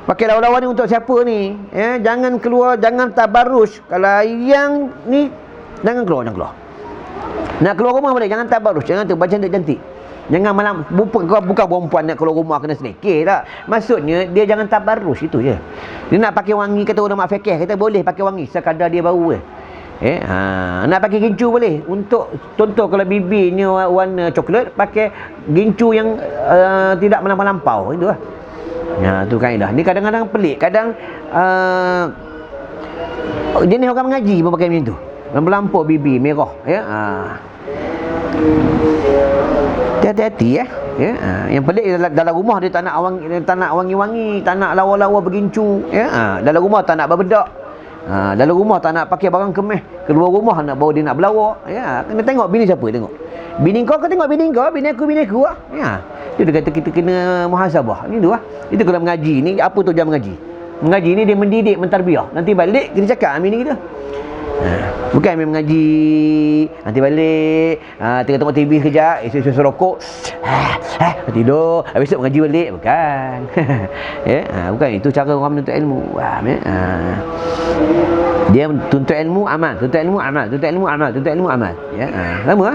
Pakai lawa-lawa ni untuk siapa ni? Jangan keluar, jangan tabarruj. Kalau ayang ni jangan keluar. Nak keluar rumah boleh, jangan tabarruj, jangan tu baca cantik-cantik. Jangan malam bukan perempuan nak keluar rumah kena selekeh tak. Maksudnya dia jangan tabarruj, itu je. Dia nak pakai wangi, kata ulama fikih, kata boleh pakai wangi sekadar dia bau nak pakai gincu boleh. Untuk contoh kalau bibirnya warna coklat, pakai gincu yang tidak melampau-lampau, itu lah. Tu kaedah. Ni kadang-kadang pelik, kadang jenis orang mengaji pun pakai macam tu. Melampau bibir merah, hati-hati Yang pelik dalam rumah dia tak nak wangi-wangi, tak nak lawa-lawa bergincu, dalam rumah tak nak berbedak, dalam rumah tak nak pakai barang kemas, keluar rumah nak bawa dia nak berlawak. Kena tengok bini siapa, tengok bini kau tengok bini kau, bini aku Itu dia kata kita kena muhasabah. Ni tu Itu kalau mengaji ni, apa tu jam mengaji? Mengaji ni dia mendidik, mentarbiah. Nanti balik kita cakap bini kita. Bukan main mengaji nanti balik tengok TV sekejap, esok rokok, tidur, besok mengaji balik. Bukan. Bukan itu cara orang menuntut ilmu. Dia tuntut ilmu amal, sama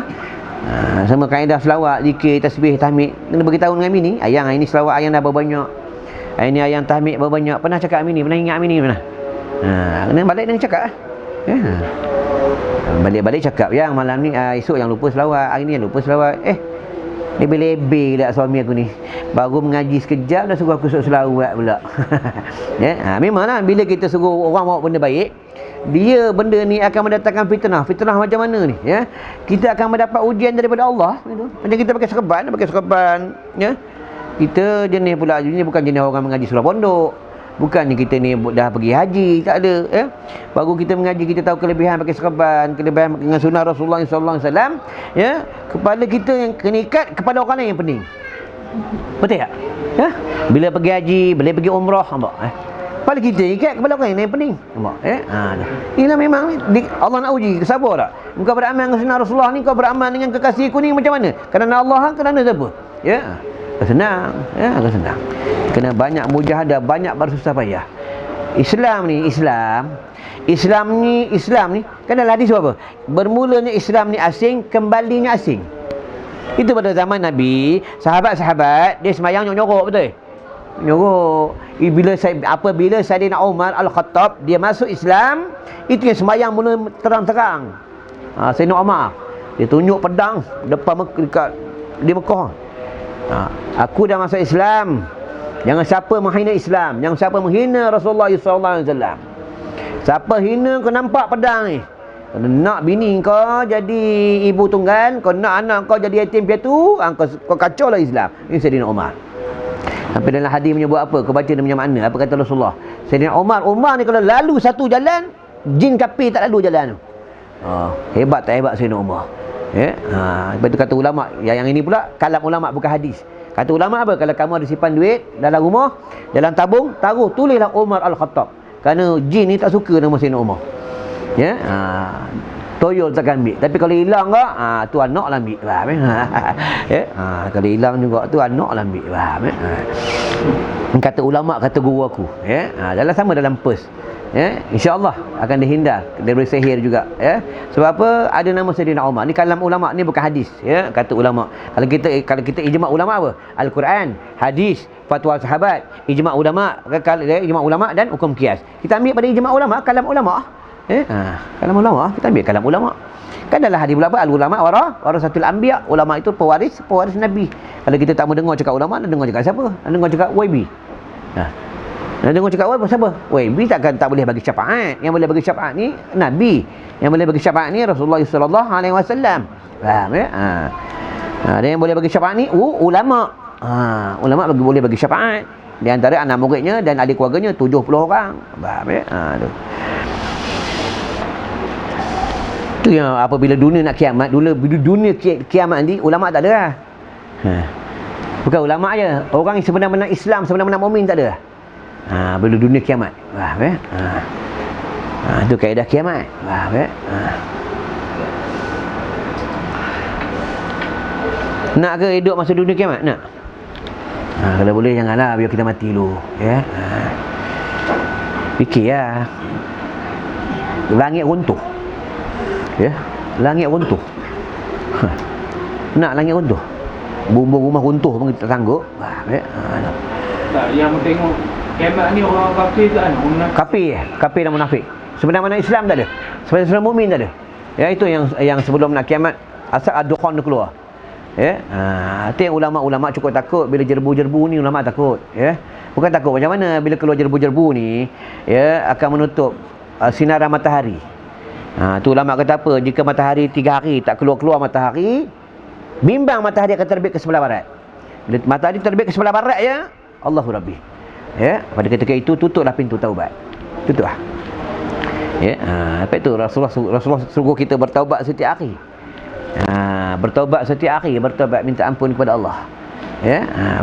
sama kaedah selawat, zikir, tasbih, tahmid. Kena beritahu dengan bini, ayang ini selawat ayang dah berbanyak, ini ayang tahmid berbanyak. Pernah cakap bini, pernah ingat bini, pernah. Kena balik dengan cakap balik cakap, yang malam ni esok yang lupa selawat, hari ni yang lupa selawat. Lebih-lebih tak suami aku ni, baru mengaji sekejap dah suruh aku selawat pula. Memanglah bila kita suruh orang buat benda baik, dia benda ni akan mendatangkan fitnah macam mana ni, kita akan mendapat ujian daripada Allah. Macam kita pakai serban, kita jenis pula jenis, bukan jenis orang mengaji surah pondok, bukannya kita ni dah pergi haji, tak ada. Baru kita mengaji, kita tahu kelebihan pakai serban, kelebihan dengan sunnah Rasulullah sallallahu alaihi wasallam. Kepala kita yang kena ikat kepada orang lain yang pening. Betul tak? Bila pergi haji, bila pergi umrah, nampak? Pada kita ikat kepala orang yang pening. Nampak? Inilah memang Allah nak uji, sabar tak? Engkau beramal dengan sunnah Rasulullah ni, kau beramal dengan kekasihku ni macam mana? Kerana Allah, kerana siapa? Senang. Senang. Kena banyak mujahadah, banyak bersusah payah. Islam ni kan dalam hadis apa? Bermulanya Islam ni asing, kembalinya asing. Itu pada zaman Nabi, sahabat-sahabat dia sembahyang nyorok betul. Nyorok. Apabila Saidina Umar Al-Khattab dia masuk Islam, itu yang sembahyang mula terang-terang. Saidina Umar dia tunjuk pedang depan dekat di Mekah. Aku dah masuk Islam. Jangan siapa menghina Islam, jangan siapa menghina Rasulullah sallallahu alaihi wasallam. Siapa hina kau nampak pedang ni. Kau nak bini kau jadi ibu tunggal, kau nak anak kau jadi yatim piatu, kau kacau lah Islam. Ini Saidina Umar. Sampai dalam hadis menyebut apa? Kau baca dia punya makna. Apa kata Rasulullah? Saidina Umar ni kalau lalu satu jalan, jin kafir tak lalu jalan tu. Hebat tak hebat Saidina Umar? Lepas tu kata ulama, yang ini pula kalam ulama bukan hadis. Kata ulama apa? Kalau kamu ada simpan duit dalam rumah, dalam tabung, taruh tulislah Umar Al-Khattab. Kerana jin ni tak suka nama Saidina Umar. Toyol takkan ambil. Tapi kalau hilang ke, tu anak lah ambil. Faham? Kalau hilang juga, tu anak lah ambil. Faham? Kata ulama, kata guru aku. Dalam sama dalam pers. InsyaAllah akan dihindar dari sihir juga. Sebab apa? Ada nama Saidina Umar. Ni kalam ulama, ni bukan hadis. Kata ulama. Kalau kita ijma' ulama apa? Al-Quran, hadis, fatwa sahabat, ijma' ulama, ijma' ulama dan hukum qiyas. Kita ambil pada ijma' ulama, kalam ulama. Kalam ulama, kita ambil kalam ulama. Kan dalam hadis pula apa? Al-ulama warasatul anbiya. Ulama itu pewaris Nabi. Kalau kita tak mau dengar cakap ulama, nak dengar cakap siapa? Nak dengar cakap YB. Nak dengar cakap siapa? YB tak boleh bagi syafaat. Yang boleh bagi syafaat ni Nabi. Yang boleh bagi syafaat ni Rasulullah sallallahu alaihi wasallam. Faham ya? Dan yang boleh bagi syafaat ni ulama. Ulama boleh bagi syafaat. Di antara anak muridnya dan ahli keluarganya 70 orang. Faham ya? Tu yang apabila dunia nak kiamat, dunia kiamat ni ulama tak ada lah. Bukan ulama je, orang yang sebenar-benar Islam, sebenar-benar mukmin tak ada. Bila dunia kiamat. Faham? Itu kaedah kiamat. Faham? Nak ke hidup masa dunia kiamat? Nak? Kalau boleh janganlah, biar kita mati dulu. Fikir lah. Langit runtuh. Langit runtuh. Nak langit runtuh? Bumbung rumah runtuh pun kita tak sanggup. Yang tengok kiamat ni orang kafir tak ada. Kafir dan munafik. Sebenarnya Islam tak ada. Sebenarnya mukmin tak ada. Itu yang sebelum nak kiamat asal ad-dukhan keluar. Itu yang ulama-ulama cukup takut bila jerbu-jerbu ni, ulama takut. Bukan takut macam mana bila keluar jerbu-jerbu ni, akan menutup sinaran matahari. Tu ulama kata apa? Jika matahari 3 hari tak keluar-keluar matahari, bimbang matahari akan terbit ke sebelah barat. Bila matahari terbit ke sebelah barat ya, Allahu Rabbi. Pada ketika itu tutuplah pintu taubat. Tutuplah. Apa itu Rasulullah suruh kita bertaubat setiap hari. Bertaubat setiap hari, bertaubat minta ampun kepada Allah.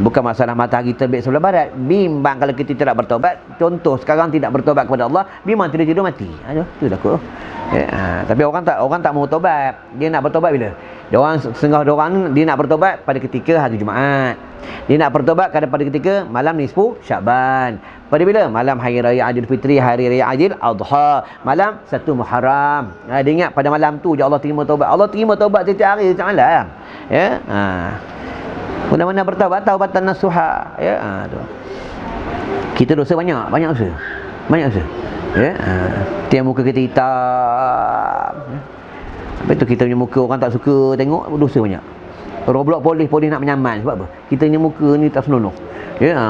Bukan masalah matahari terbit sebelah barat. Bimbang kalau kita tidak bertaubat. Contoh sekarang tidak bertaubat kepada Allah, bimbang tidur-tidur mati. Itu takut. Tapi orang tak mau taubat. Dia nak bertaubat bila? Setengah orang dia nak bertaubat pada ketika hari Jumaat. Dia nak bertaubat pada ketika malam nisfu Syaban. Pada bila? Malam hari raya Aidilfitri, hari raya Aidil Adha, malam 1 Muharram. Dia ingat pada malam tu je Allah terima taubat. Allah terima taubat setiap hari, setiap malam. Mudah-mudahan bertaubat, taubatan nasuha. Tu. Kita dosa banyak dosa. Banyak dosa. Tiap muka kita hitam. Lepas tu kita punya muka orang tak suka tengok, dosa banyak. Roblox polis nak menyaman. Sebab apa? Kita punya muka ni tak senonoh.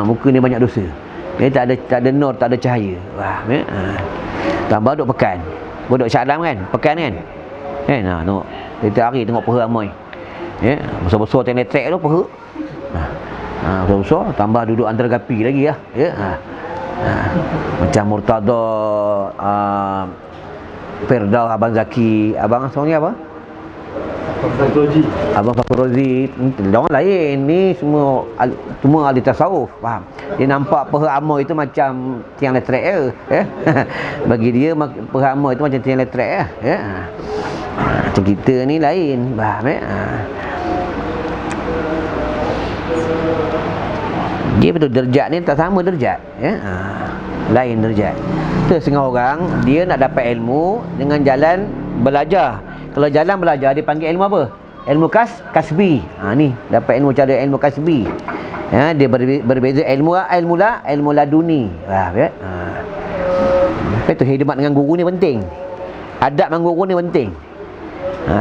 Muka ni banyak dosa. Tak ada nur, tak ada cahaya. Tambah duk pekan. Duk Syaklam kan? Pekan kan? Tengok. Setiap hari tengok peha ramai. Besar-besar tiang elektrik tu peha. Besar-besar. Tambah duduk antara gapi lagi lah. Macam Murtada, Firdaus, Abang Zaki. Abang seorang ni apa? Fakhruddin. Abang Fakhruddin, orang lain ni semua ahli tasawuf, faham? Dia nampak Perhama itu macam tiang elektrik je, bagi dia Perhama itu macam tiang elektrik je, macam kita ni lain, faham dia betul derajat ni tak sama derajat, lain derajat. Tu setengah orang dia nak dapat ilmu dengan jalan belajar. Kalau jalan belajar dia panggil ilmu apa? Ilmu kasbi. Ni dapat ilmu cara ilmu kasbi. Dia berbeza ilmu laduni. Itu khidmat dengan guru ni penting. Adab dengan guru ni penting.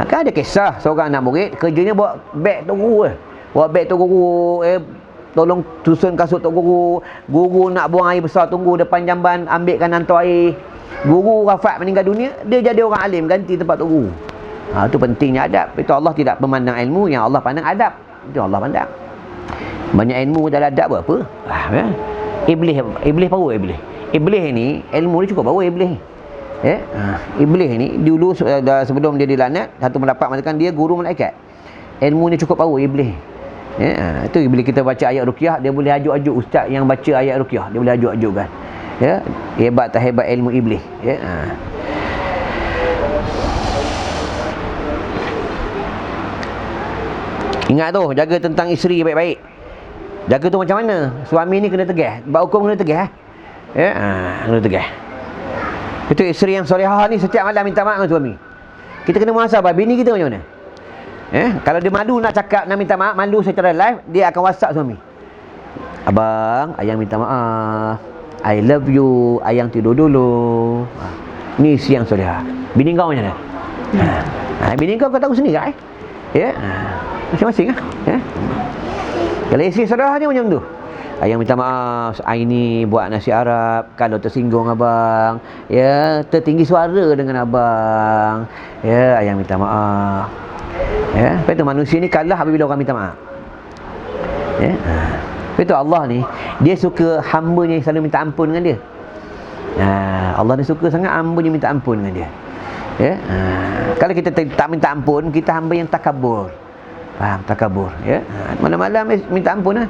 Kan ada kisah seorang anak murid kerjanya bawa beg tok guru Bawa beg tok guru, tolong susun kasut tok guru. Guru nak buang air besar, tunggu depan jamban, ambilkan hantar air. Guru wafat meninggal dunia, dia jadi orang alim ganti tempat tok guru. Itu pentingnya adab. Itu Allah tidak memandang ilmu, yang Allah pandang adab. Itu Allah pandang. Banyak ilmu tak ada adab berapa? Iblis power iblis. Iblis ni ilmu dia cukup power iblis. Iblis ni dulu sebelum dia dilaknat, satu pendapat mengatakan dia guru malaikat. Ilmu ni cukup power iblis. Itu bila kita baca ayat ruqyah, dia boleh ajuk-ajuk ustaz yang baca ayat ruqyah, dia boleh ajuk-ajukkan. Hebat tak hebat ilmu iblis. Ingat tu, jaga tentang isteri baik-baik. Jaga tu macam mana? Suami ni kena tegah, buat hukum kena tegah. Kena tegah. Itu isteri yang solehah ni setiap malam minta maaf dengan suami. Kita kena muhasabah bini kita macam mana? Kalau dia malu nak cakap, nak minta maaf, malu secara live, dia akan WhatsApp suami. Abang, ayang minta maaf, I love you, ayang tidur dulu. Ni siang solehah. Bini kau macam mana? Bini kau tahu sendiri kan? Masing-masing lah. Kalau isteri solehah ni macam tu, ayang minta maaf, I ni buat nasi Arab, kalau tersinggung abang, tertinggi suara dengan abang, ayang minta maaf. Lepas tu manusia ni kalah apabila orang minta maaf. Lepas tu Allah ni, dia suka hamba-Nya yang selalu minta ampun dengan dia. Allah ni suka sangat hamba-Nya minta ampun dengan dia. Kalau kita tak minta ampun, kita hamba yang takabur. Faham? Takabur. Malam-malam minta ampun lah.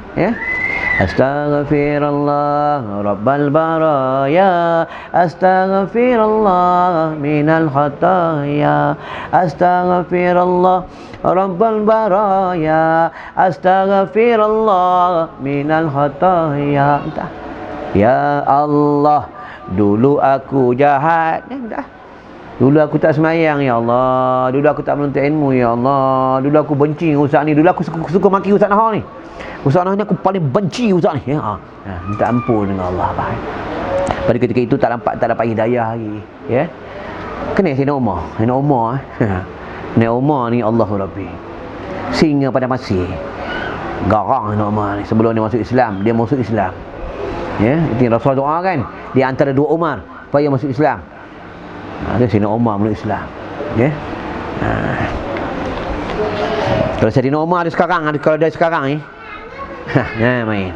Astaghfirullah Rabbal baraya, astaghfirullah minal khataya, astaghfirullah Rabbal baraya, astaghfirullah minal khataya. Ya Allah, dulu aku jahat. Dulu aku tak semayang, ya Allah. Dulu aku tak menuntut ilmu, ya Allah. Dulu aku benci ustaz ni. Dulu aku suka maki ustaz Nahar ni. Ustaz Nahar ni aku paling benci ustaz ni. Minta ampun dengan Allah. Pada ketika itu tak dapat hidayah lagi. Kena Sayyidina Umar. Sayyidina Umar ni Allahu Rabbi. Singa pada masih. Garang Sayyidina Umar ni. Sebelum dia masuk Islam, dia masuk Islam. Itu yang Rasul doa kan. Di antara dua Umar supaya masuk Islam. Ada Sayyidina Umar masuk Islam. Kalau Sayyidina Umar ada sekarang, kalau dia sekarang ni, main.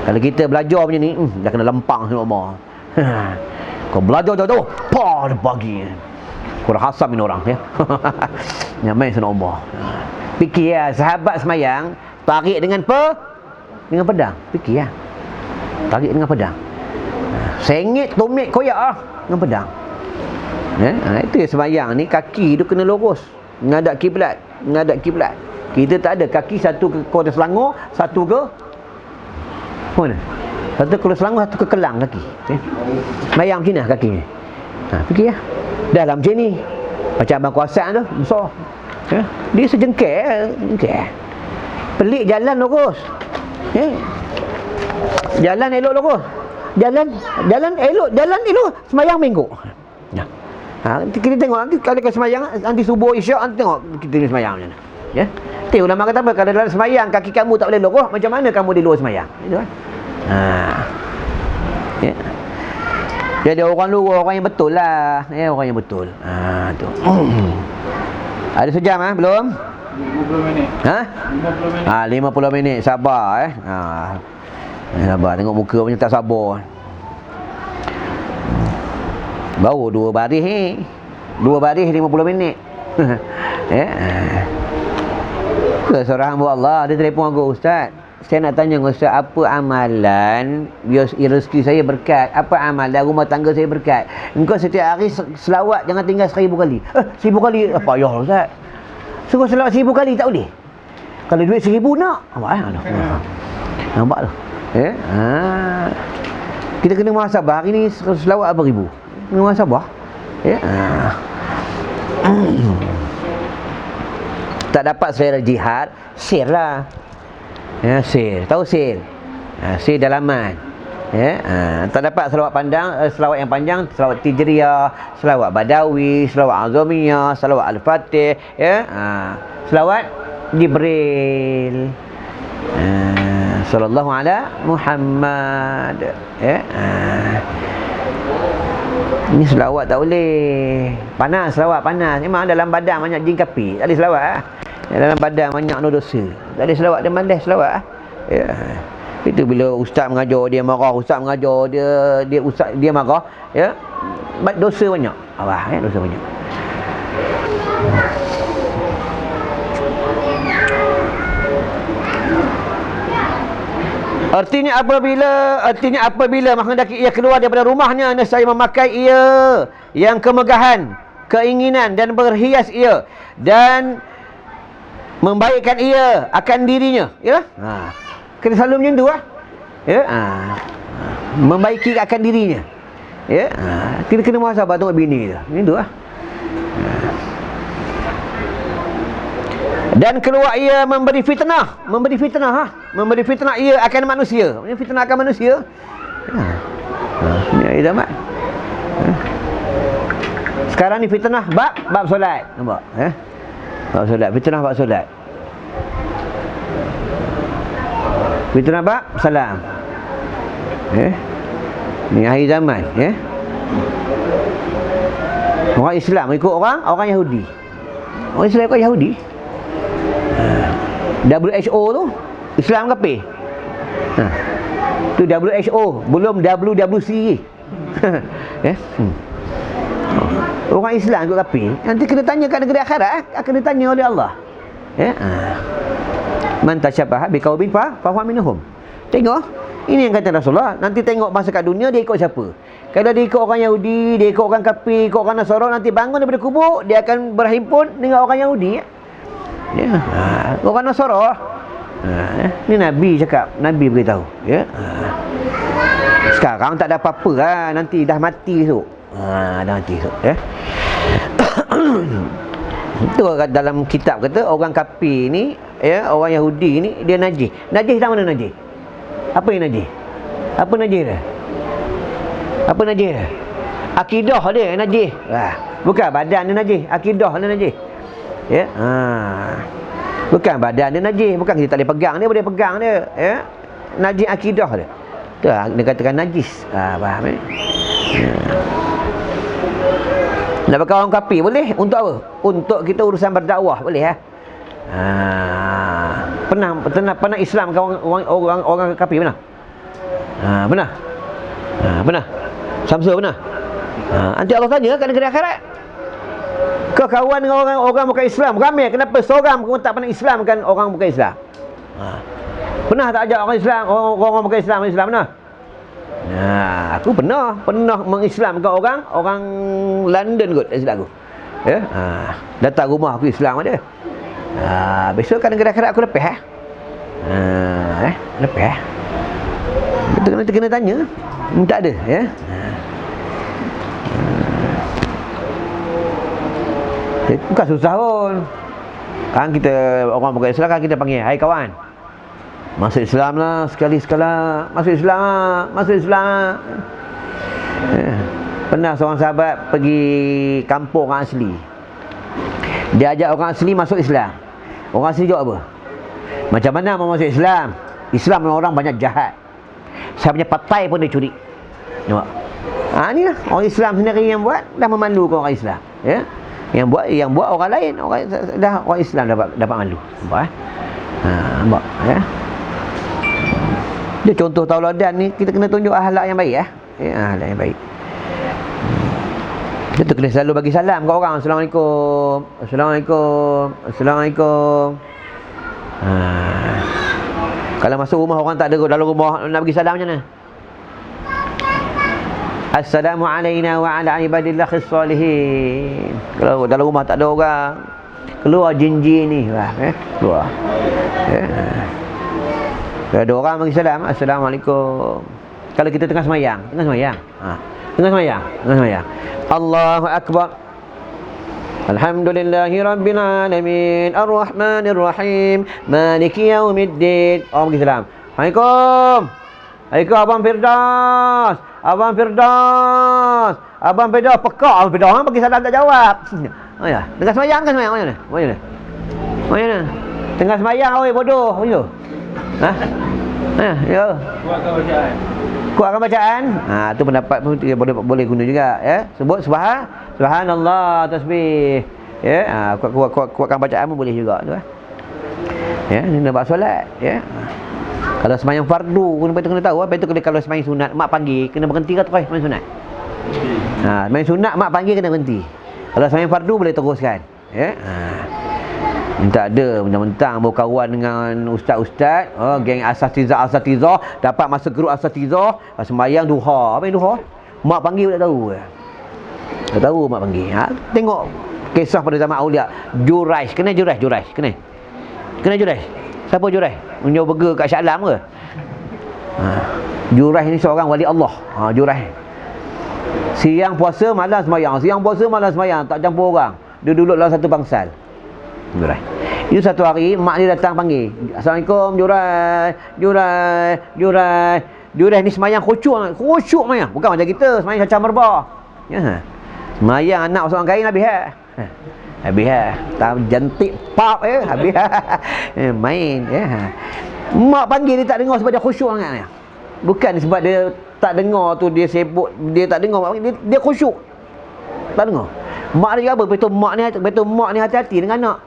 Kalau kita belajar macam ni, dah kena lempang Sayyidina Umar. Kau belajar jauh-jauh, dia bagi. Kurang hasam ni orang. Main Sayyidina Umar. Fikir sahabat semayang tarik dengan pedang. Fikir tarik dengan pedang. Sengit, tumit, koyak dengan pedang. Itu yang semayang ni, kaki tu kena lurus, menghadap kiblat. Kita tak ada, kaki satu ke Kuala Selangor, satu ke mana? Satu ke Kuala Selangor, satu ke Kelang kaki. Semayang macam mana kaki ni? Fikir lah. Dalam macam ni, macam abang kuasaan tu, besar. Dia sejengkal. Pelik jalan lurus. Jalan elok lurus. Jalan elok, semayang minggu. Kita tengok nanti kalau semayang, nanti subuh isyak, nanti tengok kita ni semayang macam mana. Nanti ulama kata apa? Kalau dalam semayang kaki kamu tak boleh lurus, macam mana kamu di luar semayang? Itu kan. Jadi orang luar, orang yang betul lah. Orang yang betul. Tu. Ada sejam belum? 50 minit. 50 minit. 50 minit. Sabar sabar, tengok muka macam tak sabar. Baru 2 baris ni. 2 baris 50 minit. Seorang hamba Allah dia telefon aku, "Ustaz, saya nak tanya dengan Ustaz, apa amalan biar rezeki saya berkat? Apa amalan rumah tangga saya berkat? Engkau setiap hari selawat jangan tinggal 1000 kali." 1000 kali apa payah Ustaz? Suruh selawat 1000 kali tak boleh? Kalau duit 1000 nak. Nampak tu. Kita kena muhasabah. Hari ni selawat apa ribu? Kena muhasabah. Tak dapat selera jihad, sir lah. Sir. Tahu sir? Sir dalaman. Tak dapat selawat pandang, selawat yang panjang, selawat Tijriyah, selawat Badawi, selawat Azamiyah, selawat Al-Fatih, selawat Jibril. Sallallahu ala Muhammad. Ini selawat tak boleh. Panas, selawat panas. Memang dalam badan banyak jin kapi. Tak boleh selawat. Dalam badan banyak dosa. Tak boleh selawat, dia mandai selawat. Itu bila ustaz mengajar dia marah, ustaz mengajar dia ustaz dia marah, dosa banyak. Dosa banyak. Artinya apabila menghendaki ia keluar daripada rumahnya, nescaya memakai ia yang kemegahan, keinginan dan berhias ia dan membaikkan ia akan dirinya, kena selalu macam tu membaiki akan dirinya, kita kena muhasabah tengok bini tu macam tu dan keluar ia memberi fitnah ia akan manusia. Fitnah akan manusia. Ini zaman. Sekarang ni fitnah bab solat. Nampak? Bab solat, fitnah bab solat. Fitnah bab salam. Ni akhir zaman, Orang Islam ikut orang Yahudi. Orang Islam ikut Yahudi. WHO tu Islam kafir. Tu WHO, belum WWC. Orang Islam ikut kafir. Nanti kena tanya kat negeri akhirat, akan ditanya oleh Allah. Man tashabbaha biqaumin fa huwa minhum. Tengok, ini yang kata Rasulullah. Nanti tengok masa kat dunia dia ikut siapa. Kalau dia ikut orang Yahudi, dia ikut orang kafir, ikut orang Nasara, nanti bangun daripada kubur, dia akan berhimpun dengan orang Yahudi. Orang Nasara. Ni Nabi cakap, Nabi beritahu. Sekarang tak ada apa-apa lah. Nanti dah mati esok. Dah mati esok. Itu dalam kitab kata orang kafir ni, orang Yahudi ni dia najis. Najis tak mana najis? Apa yang najis? Apa najis dia? Apa najis dia? Akidah dia najis. Bukan badan dia najis, akidah dia najis. Bukan badan dia najis, bukan kita tak boleh pegang dia, boleh pegang dia. Najis akidah dia. Tu dia katakan najis. Faham Nak pakai orang kafir boleh untuk apa? Untuk kita urusan berdakwah boleh Pernah Islam ke orang kafir pernah? Pernah. Samsul pernah? Nanti Allah tanya kat negeri akhirat. Kau kawan dengan orang bukan Islam, ramai, kenapa seorang pun tak pernah Islamkan orang bukan Islam? Pernah tak ajak orang Islam, orang bukan Islam pernah? Aku pernah mengislamkan orang London kot, tak silap aku. Datang rumah aku Islam ada. Besok kan negeri akhirat aku lepas lepas. Kita kena tanya. Tak ada bukan susah pun. Kan kita orang bukan Islam kan kita panggil, hai kawan, masuk Islam lah sekali-sekala. Masuk Islam. Pernah seorang sahabat pergi kampung orang asli. Dia ajak orang asli masuk Islam. Orang asli jawab apa? Macam mana mau masuk Islam? Islam orang banyak jahat. Saya punya partai pun dia curi. Nampak? Inilah orang Islam sendiri yang buat, dah memalukan orang Islam. Yang buat orang lain, orang Islam dapat malu. Nampak nampak Dia contoh tauladan ni, kita kena tunjuk akhlak yang baik akhlak yang baik. Itu kena selalu bagi salam kat orang. Assalamualaikum. Assalamualaikum. Assalamualaikum. Kalau masuk rumah orang tak ada dalam rumah, nak bagi salam macam mana? Assalamualaikum wa ala ibadillahis salihin. Kalau dalam rumah tak ada orang, keluar jin-jin ni lah, keluar. Kalau ada orang bagi salam, Assalamualaikum. Kalau kita tengah semayang, tengah semayang. Allahu Akbar. Alhamdulillahi Rabbil Alamin, Ar-Rahmanir Rahim, Maliki Yaumiddin. Orang bagi salam. Assalamualaikum. Assalamualaikum Abang Firdaus. Abang Firdaus. Abang Firdaus. Pekak Abang Firdaus. Bagi salam tak jawab. Oh ya. Tengah semayang kan semayang? Macam mana? Tengah semayang oi bodoh. Macam ha? Ya. Kuatkan bacaan. Tu pendapat pun boleh guna juga, ya. Sebut subhanallah, tasbih. Ya, kuatkan bacaan pun boleh juga tu. Ya, ni nak buat solat, ya. Kalau sembahyang fardu pun kena tahu apa itu. Kalau sembahyang sunat mak panggil kena berhenti ke terus sembahyang sunat? Sembahyang sunat mak panggil kena berhenti. Kalau sembahyang fardu boleh teruskan, ya. Tak ada mentang-mentang berkawan dengan ustaz-ustaz, geng asatizah dapat masuk grup asatizah, sembahyang duha. Apa yang duha? Mak panggil tak tahu. Tak tahu mak panggil. Tengok kisah pada zaman Aulia. Juraish, kena Juraish. Kena Juraish. Siapa Juraish? Punya burger kat Shah Alam ke? Juraish ni seorang wali Allah. Juraish. Siang puasa malam sembahyang, tak campur orang. Dia duduk dalam satu bangsal. Juraish. Itu satu hari mak dia datang panggil. Assalamualaikum Juraish ni semayang khusyuk semayang. Bukan macam kita semayang cacar merbah. Ya. Semayang anak seorang kain habis tak jantik pap habis main Mak panggil dia tak dengar sebab dia khusyuk sangat. Bukan sebab dia tak dengar tu dia sibuk, dia tak dengar dia khusyuk. Tak dengar. Mak dia apa? Betul mak ni hati-hati dengan anak.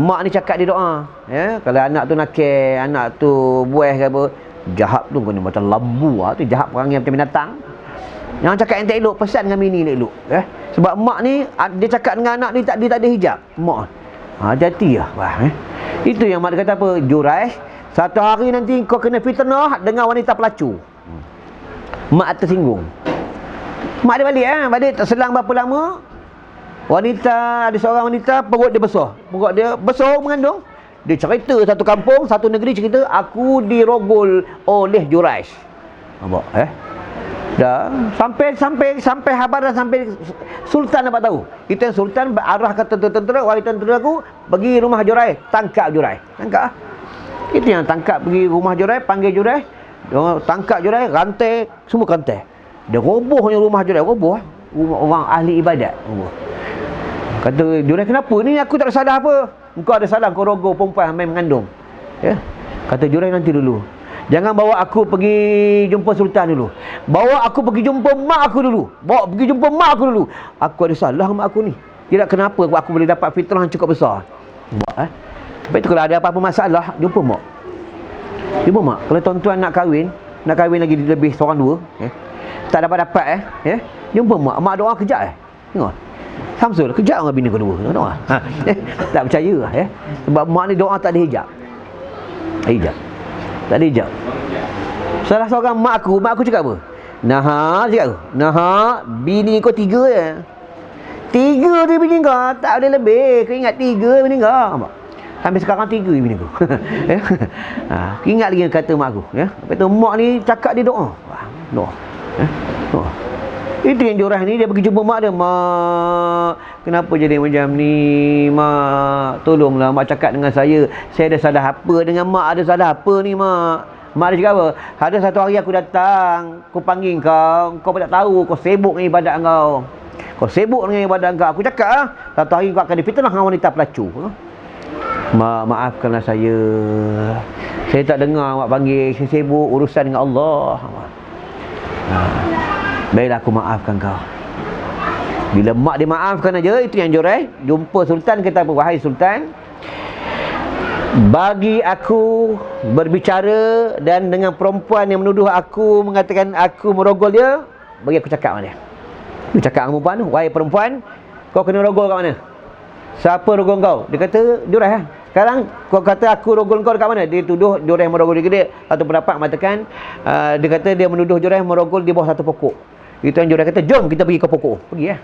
Mak ni cakap dia doa, ya. Kalau anak tu nakal, anak tu buih ke apa, jahat tu kena macam lambu tu, jahat perangai macam binatang. Yang cakap yang tak elok, pesan dengan bini elok, ya. Sebab mak ni dia cakap dengan anak ni dia tak ada hijab. Mak hati-hati lah. Itu yang mak dia kata apa? Juraish, satu hari nanti kau kena fitnah dengan wanita pelacur. Mak tersinggung. Mak dia balik tak selang berapa lama, ada seorang wanita perut dia besar mengandung. Dia cerita satu kampung, satu negeri cerita, aku dirogol oleh Juraish. Nampak dah sampai habar dah sampai sultan dapat tahu. Kita sultan berarah ke tentera, wahai tentera aku pergi rumah Juraish, tangkap Juraish. Itu yang tangkap, pergi rumah Juraish, panggil Juraish, tangkap Juraish, rantai, semua rantai. Dia robohnya rumah Juraish, rumah orang ahli ibadat. Kata Juraish, kenapa ni aku tak ada salah apa? Engkau ada salah, kau rogoh perempuan main mengandung. Ya. Kata Juraish, nanti dulu. Jangan bawa aku pergi jumpa sultan dulu. Bawa aku pergi jumpa mak aku dulu. Aku ada salah mak aku ni. Tidak kenapa aku boleh dapat fitnah yang cukup besar. Lepas itu kalau ada apa-apa masalah, jumpa mak. Kalau tuan-tuan nak kahwin lagi lebih seorang dua, tak dapat jumpa mak. Mak doa kejap tengok. Samsul kejap dengan bini kedua. Tak percaya sebab mak ni doa tak ada hijab. Tak ada hijab. Salah seorang mak aku cakap apa? Bini kau 3 je. 3 dia bini kau, tak boleh lebih. Kau ingat 3 bini kau. Sampai sekarang 3 bini kau. Ingat lagi kata mak aku, Lepas tu mak ni cakap dia doa. Doa. Itu yang Juraish ni, dia pergi jumpa mak dia. Mak, kenapa jadi macam ni? Mak, tolonglah mak cakap dengan saya ada salah apa dengan mak? Ada salah apa ni mak? Mak dia cakap apa? Ada satu hari aku datang, aku panggil kau tak tahu, kau sibuk dengan ibadat kau. Aku cakap satu hari kau akan difitnah dengan wanita pelacur. Mak, maafkanlah saya tak dengar mak panggil, saya sibuk urusan dengan Allah. Baiklah, aku maafkan kau. Bila mak dia maafkan aja, itu yang Juraish jumpa sultan, kata apa? Wahai sultan, bagi aku berbicara dan dengan perempuan yang menuduh aku, mengatakan aku merogol dia, bagi aku cakap dengan dia. Dia cakap dengan perempuan tu, wahai perempuan, kau kena rogol kat mana? Siapa rogol kau? Dia kata, Jureh lah. Sekarang kau kata aku rogol kau dekat mana? Dia tuduh Jureh merogol dia. Satu pendapat mengatakan, dia kata dia menuduh Jureh merogol di bawah satu pokok. Itu yang Jureh kata, jom kita pergi ke pokok. Pergi lah.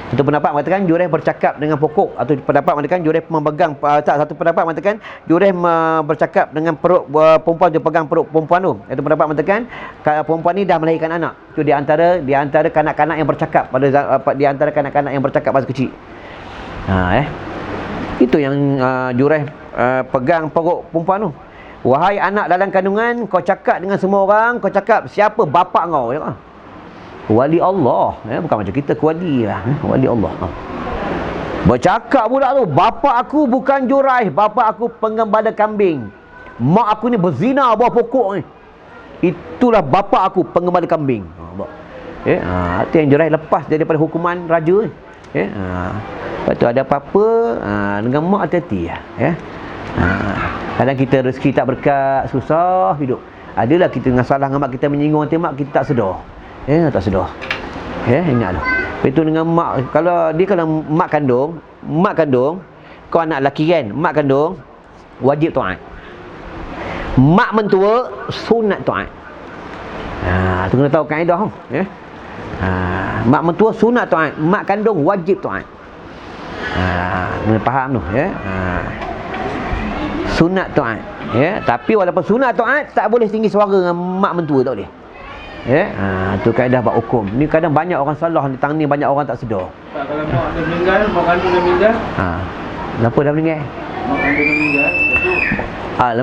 Satu pendapat mengatakan Jureh bercakap dengan pokok, atau pendapat mengatakan Jureh memegang, satu pendapat mengatakan Jureh bercakap dengan perut perempuan tu, pegang perut perempuan tu. Satu pendapat mengatakan perempuan ni dah melahirkan anak. Itu di antara kanak-kanak yang bercakap di antara kanak-kanak yang bercakap masa kecil. Itu yang Jureh pegang perut perempuan tu. Wahai anak dalam kandungan, kau cakap dengan semua orang, kau cakap siapa bapa kau? Wali Allah, bukan macam kita wali lah, wali Allah. Bercakap pula tu, bapa aku bukan Jureh, bapa aku pengembala kambing. Mak aku ni berzina bawah pokok ni. Itulah bapa aku pengembala kambing. Itu yang Jureh lepas daripada hukuman raja ni. Lepas tu ada apa-apa dengan mak hati-hati lah. Kadang kita rezeki tak berkat, susah hidup. Adalah kita dengan salah dengan mak kita, menyinggung hati mak, kita tak sedar. Tak sedar. Ingat tu. Itu dengan mak, kalau mak kandung, kau anak lelaki kan, mak kandung wajib taat. Mak mentua sunat taat. Tu kena tahu kaedah tu. Mak mentua sunat taat, mak kandung wajib taat. Kena faham tu, sunat taat. Tapi walaupun sunat taat, tak boleh tinggi suara dengan mak mentua, tak boleh. Tu kaedah bab hukum. Ni kadang banyak orang salah ni, tang ni banyak orang tak sedar. Tak, kalau mak dah meninggal, mak kandung dah meninggal. Kenapa dah meninggal? Mak kandung dah meninggal.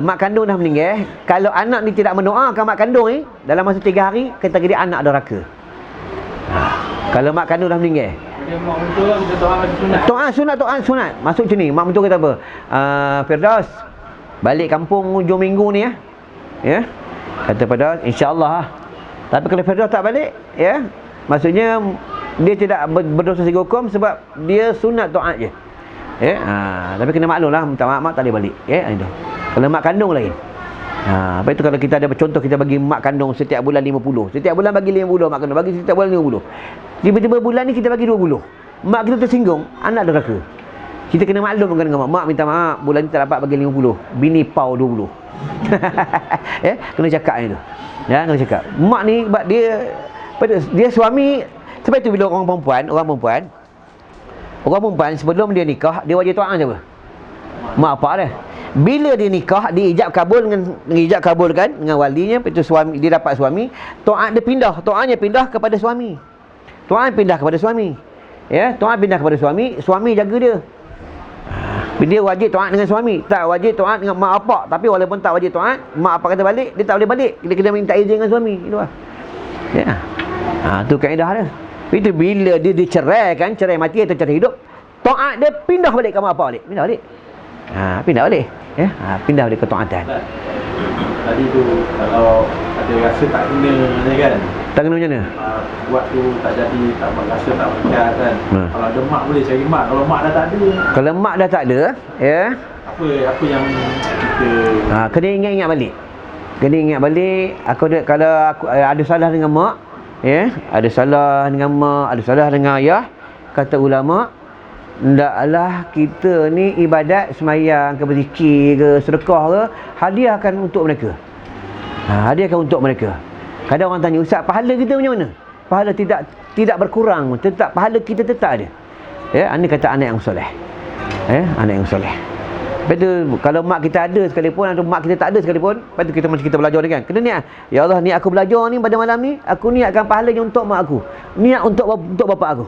Mak kandung dah meninggal. Kalau anak ni tidak mendoakan mak kandung ni, dalam masa 3 hari, kategori anak derhaka. Kalau mak kandung dah meninggal, dia mak mentua kita taat sunat. Maksud macam ni, mak mentua kata apa? Firdaus, balik kampung hujung minggu ni kata Firdaus, insya-Allah lah. Tapi kalau Firdaus tak balik, maksudnya dia tidak berdosa segi hukum sebab dia sunat taat je. Tapi kena maklum lah, minta maaf, mak tak boleh balik. Itu. Kalau mak kandung lain. Lepas itu kalau kita ada contoh, kita bagi mak kandung setiap bulan 50. Setiap bulan bagi 50 mak kandung, bagi setiap bulan 50. Tiba-tiba bulan ni kita bagi 20. Mak kita tersinggung, anak derhaka. Kita kena maklum dengan mak. Mak minta maaf, bulan ni tak dapat bagi 50. Bini pau 20. Kena cakap itu. Kena cakap. Mak ni dia suami. Sebab itu bila orang perempuan sebelum dia nikah, dia wajib taat siapa? Mak apa dia. Bila dia nikah, dia ijab kabulkan dengan walinya, itu suami dia dapat suami, taatnya pindah kepada suami. Taat pindah kepada suami, suami jaga dia. Dia wajib taat dengan suami, tak wajib taat dengan mak bapak. Tapi walaupun tak wajib taat, mak bapak kata balik, dia tak boleh balik. Dia kena minta izin dengan suami. Itulah. Tu kaedah dia. Itu bila dia diceraikan, cerai mati atau cerai hidup, taat dia pindah balik ke mak bapak balik. Pindah balik. Pindah balik ke taatan. Tadi tu kalau ada rasa tak kena kan. Tak kena macam mana? Buat tu tak jadi, tak rasa tak berkat kan. Kalau ada mak boleh cari mak. Kalau mak dah tak ada. Kalau mak dah tak ada, apa yang kita kena ingat balik. Kalau aku ada salah dengan mak, ada salah dengan mak, ada salah dengan ayah, kata ulama, hendaklah kita ni ibadat, semayang ke, berzikir ke, sedekah ke, hadiahkan untuk mereka. Kadang orang tanya, ustaz, pahala kita macam mana? Pahala tidak berkurang, pahala kita tetap ada. Ini kata anak yang soleh. Anak yang soleh. Lepas tu, kalau mak kita ada sekalipun atau mak kita tak ada sekalipun, lepas tu kita macam kita belajar ni kan, kena niat, ya Allah, ni aku belajar ni pada malam ni, aku niatkan pahalanya untuk mak aku, niat untuk bapak aku.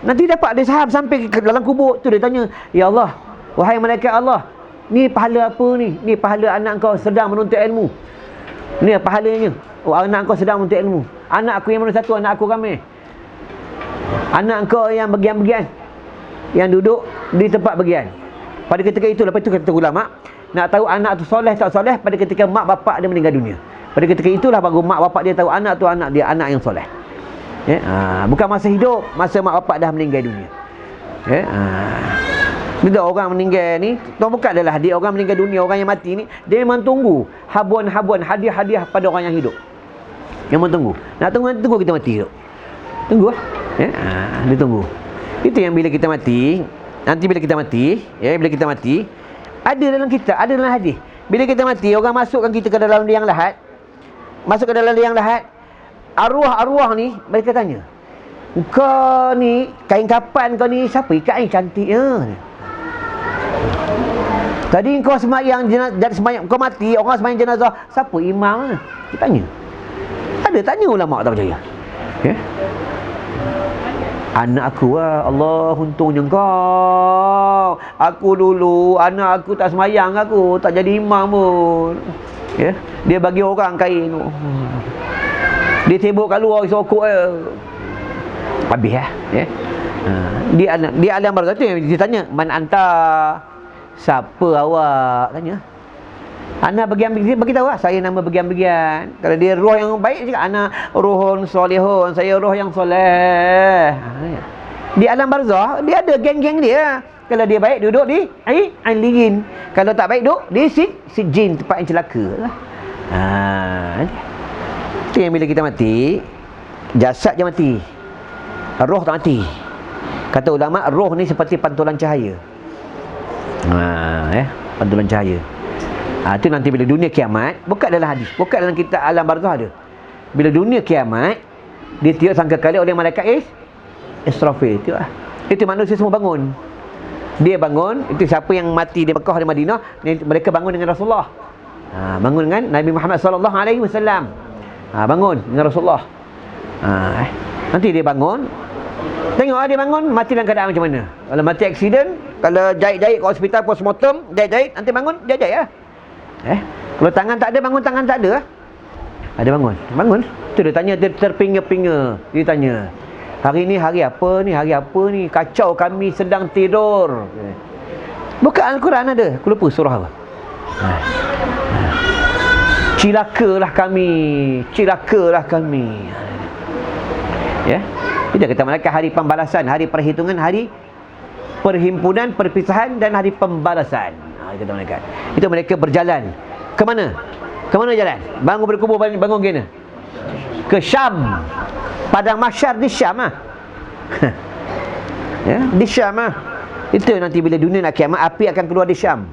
Nanti dapat dia sahab sampai ke dalam kubur tu, dia tanya, ya Allah, wahai malaikat Allah, ni pahala apa ni? Ni pahala anak kau sedang menuntut ilmu. Ni pahalanya. Anak kau sedang menuntut ilmu. Anak aku yang mana satu? Anak aku ramai. Anak kau yang bagian-bagian, yang duduk di tempat bagian. Pada ketika itu, lepas itu kata ulama, nak tahu anak tu soleh tak soleh pada ketika mak bapak dia meninggal dunia. Pada ketika itulah baru mak bapak dia tahu anak tu anak dia, anak yang soleh. Bukan masa hidup, masa mak bapak dah meninggal dunia. Bila orang meninggal ni, bukan adalah dia orang meninggal dunia, orang yang mati ni, dia memang tunggu habuan-habuan, hadiah-hadiah pada orang yang hidup. Yang memang tunggu. Nak tunggu kita mati hidup. Tunggu lah. Ya, dia tunggu. Itu yang bila kita mati, nanti bila kita mati, ya, bila kita mati, ada dalam kita, ada dalam hadis. Bila kita mati, orang masukkan kita ke dalam liang lahat. Masuk ke dalam liang lahat. Arwah-arwah ni mereka tanya, "Kau ni kain kapan kau ni siapa ikat ni cantiknya?" Tadi kau sembahyang jenazah, sembahyang kau mati, orang sembahyang jenazah, siapa imam? Dia tanya. Ada tanya ulama tak percaya. Ya. Anak aku lah, Allah untungnya kau. Aku dulu anak aku tak sembahyang, aku tak jadi imam pun. Ya, dia bagi orang kain tu. Dia tebuk kat luar sokok dia. Habis lah, ya. Dia alam barzakh tu yang dia tanya, "Man anta?" Siapa awak? Tanya. Anak bagi tahu lah, saya nama bagian-bagian. Kalau dia roh yang baik cakap anak rohun solehun, saya roh yang soleh. Di alam barzakh dia ada geng-geng dia. Kalau dia baik duduk di Aliyin. Kalau tak baik duduk di Sijin, tempat yang celaka lah. Itu yang bila kita mati, jasad je mati, roh tak mati. Kata ulama, roh ni seperti pantulan cahaya. Pantulan cahaya. Itu nanti bila dunia kiamat, bukan dalam hadis, bukan dalam kitab alam barzakh ada. Bila dunia kiamat, dia tiup sangkakala oleh malaikat Israfil. Itu manusia semua bangun. Dia bangun, itu siapa yang mati di Mekah, di Madinah, mereka bangun dengan Rasulullah. Bangun dengan Nabi Muhammad sallallahu alaihi wasallam. Bangun dengan Rasulullah. Nanti dia bangun, tengok dia bangun, mati dalam keadaan macam mana. Kalau mati aksiden, kalau jahit-jahit ke hospital postmortem, jahit-jahit, nanti bangun, jahit-jahit lah. Kalau tangan tak ada, bangun tangan tak ada. Ada bangun. Tu dia tanya, dia terpinga-pinga. Dia tanya, "Hari ni hari apa ni? Hari apa ni? Kacau, kami sedang tidur." Buka Al-Quran ada. Aku lupa surah apa. Cilakalah kami. Ya. Dia kata malaikat hari pembalasan, hari perhitungan, hari perhimpunan, perpisahan dan hari pembalasan. Kata malaikat. Itu mereka berjalan. Ke mana? Ke mana jalan? Bangun berkubur, bangun gini. Ke Syam. Padang mahsyar di Syam ah. Ya, di Syam ah. Itu nanti bila dunia nak kiamat, api akan keluar di Syam.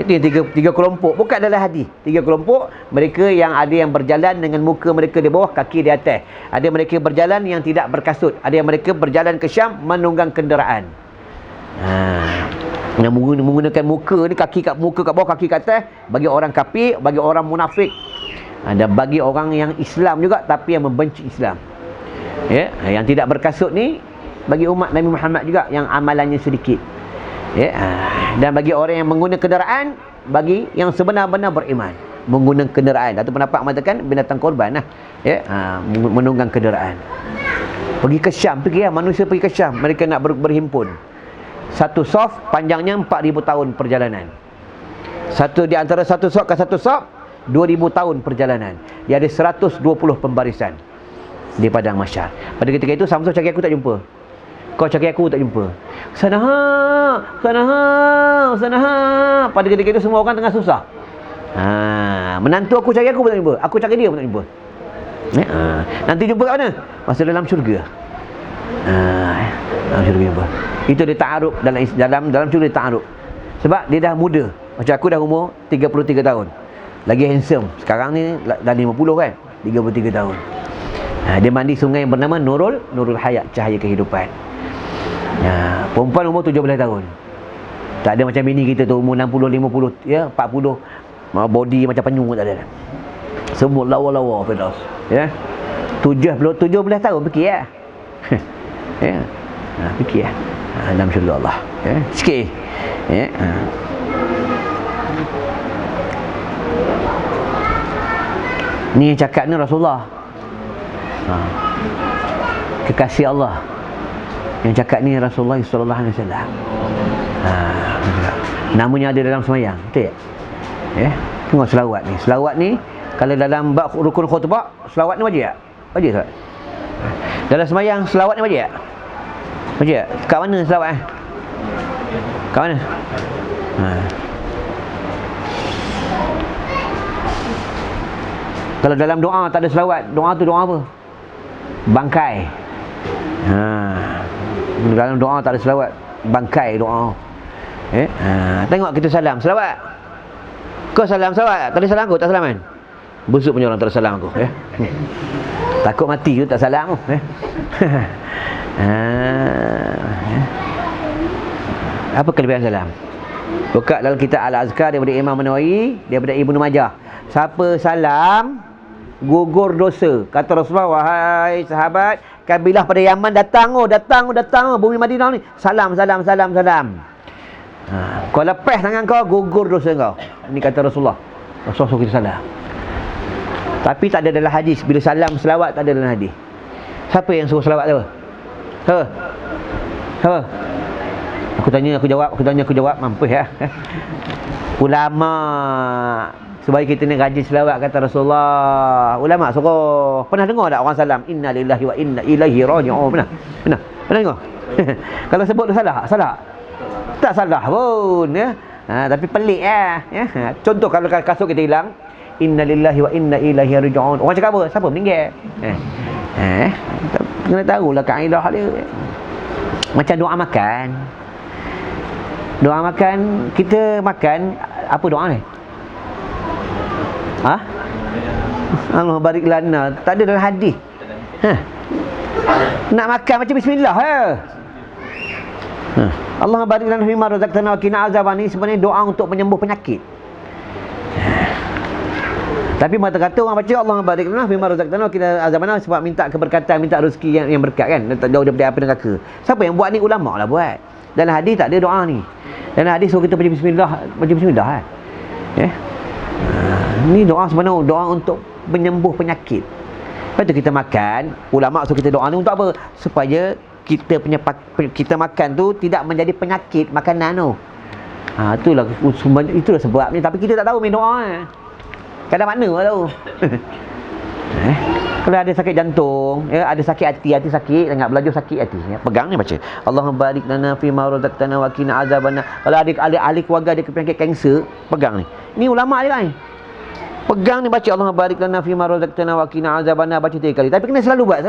Itu yang tiga kelompok. Bukan dalam hadis. Tiga kelompok. Mereka yang ada yang berjalan dengan muka mereka di bawah, kaki di atas. Ada mereka berjalan yang tidak berkasut. Ada yang mereka berjalan ke Syam menunggang kenderaan. Yang menggunakan muka ni, muka kat bawah, kaki kat atas, bagi orang kafir, bagi orang munafik. Dan bagi orang yang Islam juga tapi yang membenci Islam. Ya, yang tidak berkasut ni bagi umat Nabi Muhammad juga yang amalannya sedikit. Ya, dan bagi orang yang menggunakan kenderaan, bagi yang sebenar-benar beriman, menggunakan kenderaan. Atau pendapat mengatakan binatang korban lah. Ya, menunggang kenderaan. Pergi ke Syam, manusia pergi ke Syam, mereka nak berhimpun. Satu saf panjangnya 4,000 tahun perjalanan. Di antara satu saf ke satu saf 2,000 tahun perjalanan. Dia ada 120 pembarisan di padang mahsyar. Pada ketika itu Samsul cari aku tak jumpa. Kau cari aku tak jumpa. Sana ha. Pada ketika itu semua orang tengah susah. Menantu aku cari aku pun tak jumpa. Aku cari dia pun tak jumpa. Nanti jumpa kat mana? Masa dalam syurga. Dalam syurga jumpa. Itu dia ta'aruf dalam syurga dia ta'aruf. Sebab dia dah muda. Macam aku dah umur 33 tahun. Lagi handsome. Sekarang ni dah 50 kan. 33 tahun. Dia mandi sungai yang bernama Nurul Hayat, cahaya kehidupan. Perempuan umur 17 tahun. Tak ada macam bini kita tu umur 60, 50, ya, 40. Body macam penyu tak ada. Semua lawa-lawa Firdaus. Ya. 17 tahun fikir ya. Ya. Fikir ya. Dalam syurga Allah. Ya. Sikit. Ya. Ni yang cakap ni Rasulullah. Kekasih Allah. Yang cakap ni Rasulullah sallallahu alaihi wasallam. Namanya ada dalam semayang. Betul tak? Ya. Tengok selawat ni. Selawat ni kalau dalam bab rukun khutbah, selawat ni wajib tak? Wajib tak? Dalam semayang selawat ni wajib tak? Wajib tak? Kat mana selawat Kat mana? Kalau dalam doa tak ada selawat, doa tu doa apa? Bangkai. Dalam doa tak ada selawat, bangkai doa. Tengok kita salam, selawat. Kau salam selawat, tak ada salam aku, tak salam kan? Busuk punya orang tak ada salam aku, takut mati tu tak salam aku, Apa kelebihan salam? Buka dalam kitab Al-Azkar daripada Imam Nawawi, daripada Ibnu Majah. Siapa salam gugur dosa. Kata Rasulullah, wahai sahabat, kabilah pada Yaman datang bumi Madinah ni. Salam. Kau lepas tangan kau, gugur dosa kau. Ini kata Rasulullah. Rasulullah suruh kita salam. Tapi tak ada dalam hadis. Bila salam selawat tak ada dalam hadis. Siapa yang suruh selawat tu? Aku tanya, aku jawab. Mampus ya. Ulama. Supaya kita ni rajin selawat kata Rasulullah. Ulama suruh. Pernah dengar tak orang salam inna lillahi wa inna ilaihi raji'un? Pernah dengar? Kalau sebut tu salah? Tak salah pun ya. Tapi pelik ya. Contoh kalau kasut kita hilang, inna lillahi wa inna ilaihi raji'un. Orang cakap apa? Siapa meninggal? Kena tahulah kaedah dia. Macam doa makan. Doa makan, kita makan apa doa ni? Allah barik lana. Tak ada dalam hadis. Nak makan macam bismillah Allah barik lana fima razaqtana wa qina azaban, ni sebenarnya doa untuk menyembuh penyakit. Tapi mata kata orang baca Allah barik lana fima razaqtana wa qina azaban sebab minta keberkatan, minta rezeki yang berkat kan, tak jauh daripada api neraka. Siapa yang buat ni? Ulama lah buat. Dalam hadis tak ada doa ni. Dalam hadis suruh kita baca bismillah ni doa sebenarnya doa untuk menyembuh penyakit. Lepas tu kita makan, ulama suruh kita doa ni untuk apa? Supaya kita makan tu tidak menjadi penyakit makanan tu. Itulah sebabnya. Tapi kita tak tahu main doa kadang mana lah tahu. Kalau ada sakit jantung, ada sakit hati sakit, sangat belajar sakit hati, pegang ni baca Allahumma barik lana fi ma razaqtana wa qina azabannar. Kalau ada ahli keluarga ada penyakit kanser, pegang ni. Ni ulama dia kan. Pegang ni baca Allahumma barik lana fi ma razaqtana wa qina azabannar, baca 3 kali. Tapi kena selalu buat.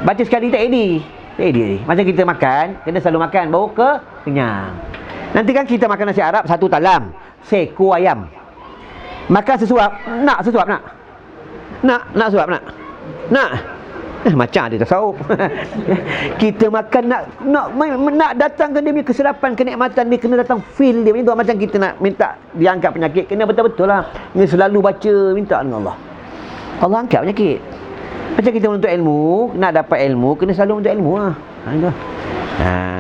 Baca sekali tak ready. Macam kita makan, kena selalu makan baru kenyang. Nanti kan kita makan nasi Arab 1 talam, seekor ayam. Makan sesuap, nak sesuap nak. Nak suap nak. Macam ada tasawuf. Kita makan nak datangkan dia punya kesedapan, kenikmatan dia, kena datang feel dia. Ini macam kita nak minta diangkat penyakit, kena betul-betul lah. Kena selalu baca, minta dengan Allah. Allah angkat penyakit. Macam kita menuntut ilmu, nak dapat ilmu, kena selalu menuntut ilmu lah.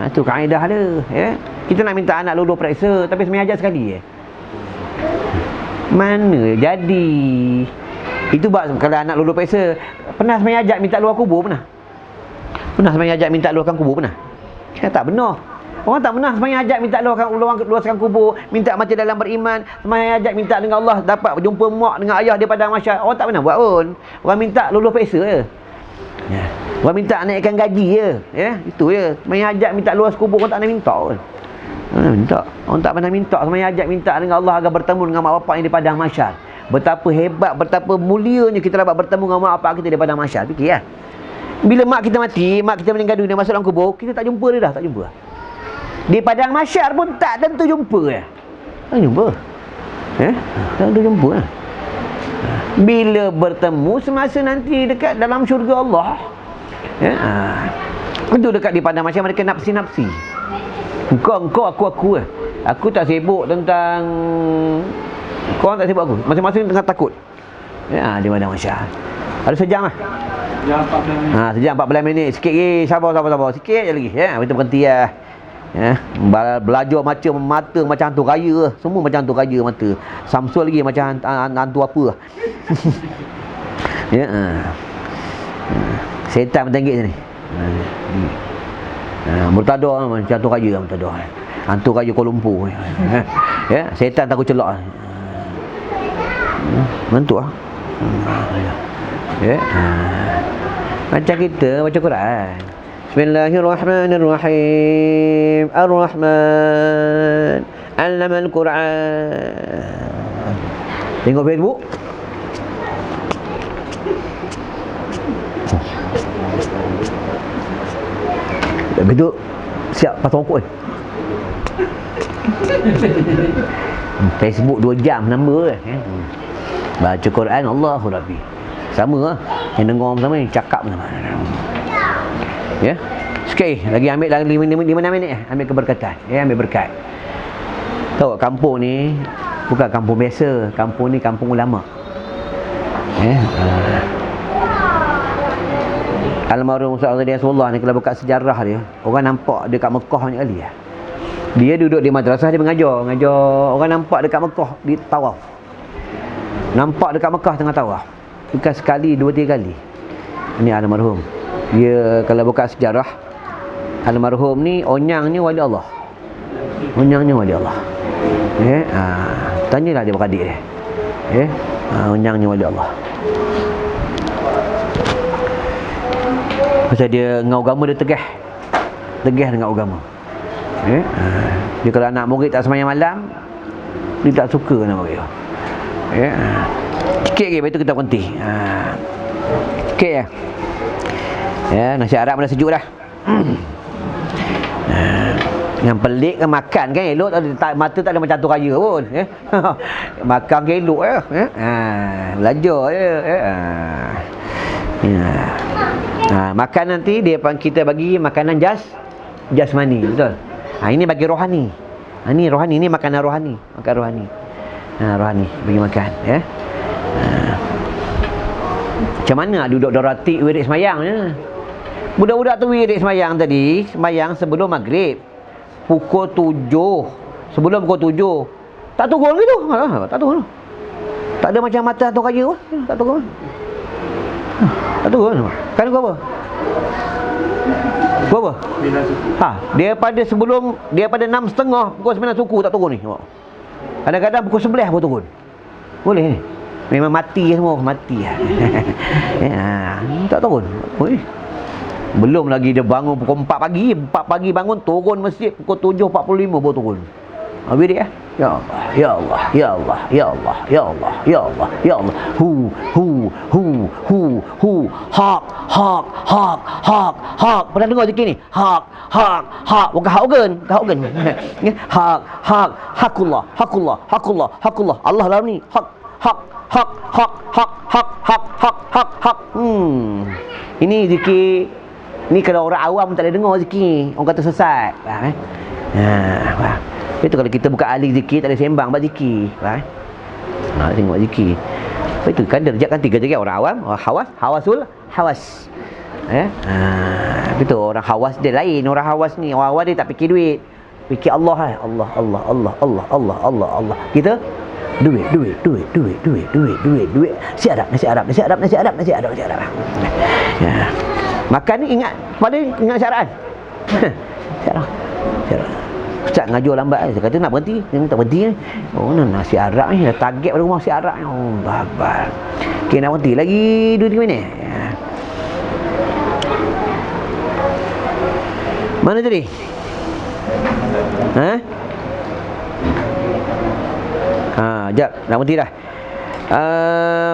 Itu kaedah dia. Kita nak minta anak lulus periksa, tapi semai ajar sekali mana jadi. Itu kalau anak lulus periksa. Pernah semai ajak minta luar kubur? Pernah semai ajak minta luarkan kubur? Pernah? Tak benar. Orang tak pernah semai ajak minta luarkan kubur, minta mati dalam beriman, semai ajak minta dengan Allah dapat jumpa mak dengan ayah dia padang mahsyar. Orang tak pernah buat pun. Orang minta lulus periksa je. Orang minta naikkan gaji je. Itu je. Semai ajak minta luar kubur, orang tak nak minta pun. Orang tak pernah minta. Semai ajak minta dengan Allah agar bertemu dengan mak bapak yang di padang mahsyar. Betapa hebat, betapa mulianya kita dapat bertemu dengan mak bapak kita di padang mahsyar. Fikir bila mak kita mati, mak kita meninggal dunia masuk dalam kubur, kita tak jumpa dia dah, tak jumpa. Di padang mahsyar pun tak tentu jumpa Tak jumpa. Tak tentu jumpa Bila bertemu semasa nanti dekat dalam syurga Allah. Itu dekat di padang mahsyar mereka nafsi-nafsi. Engkau, aku. Aku tak sibuk tentang kau, orang tak sibuk aku. Masing-masing tengah takut. Di padang mahsyar. Ada sejam lah. Sejam 14 minit. Sikit lagi. Sabar. Sikit je lagi. Kita berhenti lah. Belajar mata macam hantu raya. Semua macam hantu raya mata. Samsul lagi macam hantu apa. Setan bertanggit sini. Murtadah macam hantu raya. Hantu raya Kuala Lumpur. Setan takut celak. Mantuk lah. Macam kita baca Quran. Bismillahirrahmanirrahim. Ar-Rahman 'allamal Quran. Tengok Facebook. Lepas tu siap pasang rokok ni. Facebook 2 jam nambah baca Quran, Allahu Rabbi. Sama lah, yang dengar sama ni cakap sama. Ya. Sekali lagi ambil lagi 5-6 minit ambil keberkatan. Ya, ambil berkat. Tahu kampung ni bukan kampung biasa, kampung ni kampung ulama. Ya. Almarhum Ustaz Rasulullah ni kalau buka sejarah dia, orang nampak dia kat Mekah banyak kali ya. Dia duduk di madrasah, dia mengajar orang nampak dekat Mekah di tawaf. Nampak dekat Mekah tengah tawaf. Bukan sekali, 2-3 kali. Ini almarhum. Dia kalau buka sejarah, almarhum ni Onyang ni wali Allah. Onyang ni wali Allah. Tanyalah dia beradik dia. Onyang ni wali Allah. Pasal dia dengan agama dia tegah dengan agama. Dia kalau anak murid tak sembahyang malam, dia tak suka nak bagi. Sikit lagi, lepas tu kita berhenti. Sikit je. Nasi Arab dah sejuk dah. Yang pelik kan makan kan elok, mata tak ada macam tu raya pun. Makan kan elok je. Belajar je. Makan nanti kita bagi makanan jasmani, betul? Ini bagi rohani. Ini rohani, ini makanan rohani, makan rohani. Rohani bagi makan, ya. Macam mana duduk doratik wirid semayang je. Budak-budak tu wirid semayang tadi, semayang sebelum maghrib. Pukul 7. Sebelum pukul 7. Tak turun gitu. Tak turun. Tak ada macam mata tu raya pun. Tak turun. Tak turun. Kan kau apa? Kau apa? Daripada 6.30 pukul 9 suku tak turun ni. Kadang-kadang pukul 11 pun turun. Boleh ni. Memang mati semua, mati. Tak turun. Belum lagi dia bangun pukul 4 pagi. 4 pagi bangun, turun masjid pukul 7.45 baru turun. Habis dia. Ya Allah, ya Allah, ya Allah, ya Allah, ya Allah, ya Allah, ya Allah. Hu. Hak. Pernah dengar zikir ni? Hak. Bukan hak. Hakullah. Allah dalam ni. Hak. Ini zikir. Ni kalau orang awam tak boleh dengar zikir. Orang kata sesat. Faham faham. Itu kalau kita buka ahli zikir tak boleh sembang buat zikir. Faham? Tengok zikir. Itu kan derajat kan 3 derajat orang awam, orang hawas. Itu orang hawas dia lain. Orang hawas ni, orang awam dia tak fikir duit. Fikir Allah. Allah. Kita duit. Nasi Arab. Makan ni ingat syarat. Syarat. Ustaz ngajar lambat. Saya kata nak berhenti. Dia tak berhenti. Nasi Arab ni dah target pada rumah nasi Arab ni. Babar. Okey, nak berhenti lagi 2-3 minit. Mana tadi? Jap, nak berhenti dah.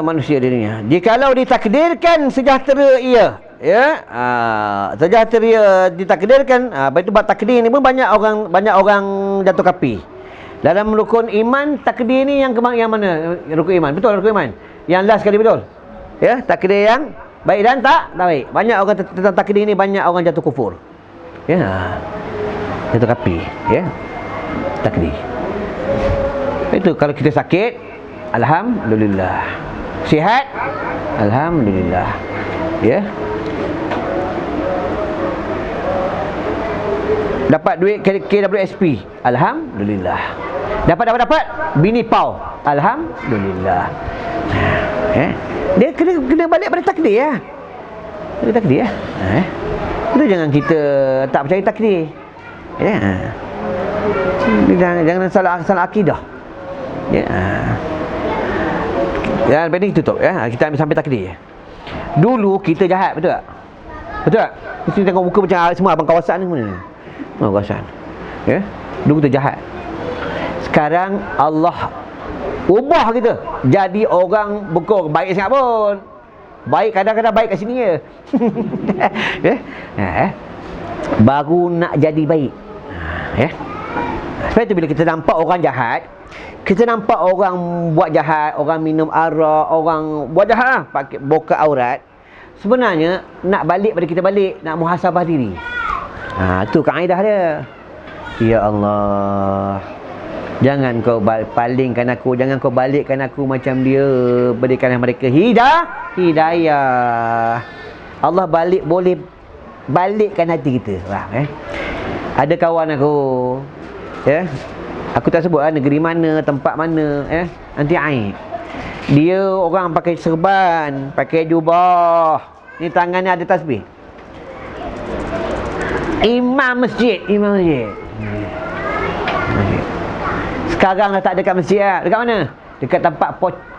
Manusia dia ni. Jikalau ditakdirkan sejahtera ia, ya, sejahtera ditakdirkan, itu bab takdir ni pun banyak orang jatuh kapi. Dalam rukun iman, takdir ni yang mana? Rukun iman. Betul rukun iman. Yang last sekali betul. Ya, takdir yang baik dan tak baik. Banyak orang tentang takdir ni, banyak orang jatuh kufur. Ya. Jatuh kapi, ya. Takdir. Itu kalau kita sakit, alhamdulillah. Sihat, alhamdulillah. Ya. Dapat duit KWSP, alhamdulillah. Dapat bini pau, alhamdulillah. Dia kena balik pada takdir ya. Pada takdir ya. Itu jangan kita tak percaya takdir. Ya. Jangan salah akidah. Ya. Ya, lepas ni tutup ya. Kita ambil sampai takdir. Dulu kita jahat, betul tak? Betul tak? Mesti tengok muka macam semua abang kawasan ni mana ni? Kawasan. Ya. Dulu kita jahat. Sekarang Allah ubah kita jadi orang bukan baik sangat pun. Baik kadang-kadang baik kat sini je. Baru nak jadi baik. Sebab itu bila kita nampak orang jahat, kita nampak orang buat jahat, orang minum arak, orang buat jahat lah, pakai buka aurat, sebenarnya nak balik pada kita balik, nak muhasabah diri. Tu kaedah dia. Ya Allah, jangan kau palingkan aku, jangan kau balikkan aku macam dia. Berikanlah mereka hidayah. Allah boleh balikkan hati kita. Ada kawan aku, aku tak sebut negeri mana, tempat mana, nanti aib. Dia orang pakai serban, pakai jubah, ni tangannya ada tasbih. Imam masjid. Sekarang dah tak dekat masjid lah. Dekat mana? Dekat tempat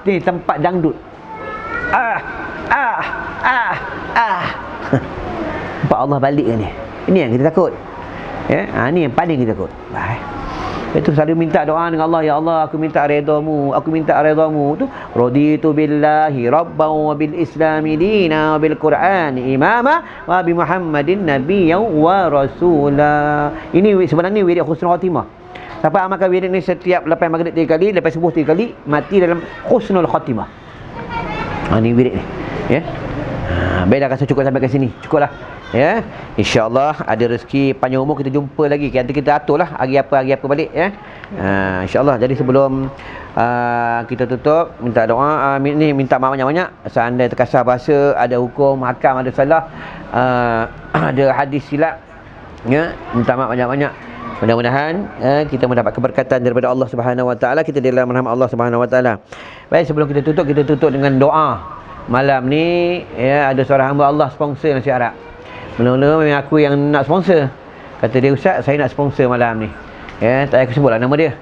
tempat dangdut. Nampak Allah balik ni. Ini yang kita takut. Ni yang paling kita takut. Itu selalu minta doa dengan Allah. Ya Allah, aku minta redha-Mu. Aku minta redha-Mu. Tu raditu billahi rabban wa bil islami dina wa bil qur'ani imama wa bi Muhammadin nabiyyan wa rasula. Ini sebenarnya wirid husnul khatimah. Siapa amalkan wirid ni setiap lepas maghrib 3 kali, lepas subuh 3 kali, mati dalam husnul khatimah. Ni wirid ni. Baiklah, rasa cukup sampai ke sini. Cukuplah. InsyaAllah ada rezeki panjang umur kita jumpa lagi. Nanti kita aturlah hari apa balik. InsyaAllah. Jadi sebelum kita tutup, minta doa, minta maaf banyak-banyak. Seandainya terkasar bahasa, ada hukum, hakam, ada salah, ada hadis silap, minta maaf banyak-banyak. Mudah-mudahan kita mendapat keberkatan daripada Allah Subhanahu Wa Taala. Kita di dalam rahmat Allah Subhanahu Wa Taala. Baik, sebelum kita tutup dengan doa. Malam ni ada seorang hamba Allah sponsor nasi Arab. Mula-mula memang aku yang nak sponsor. Kata dia, Ustaz, saya nak sponsor malam ni. Tak payah aku sebutlah nama dia.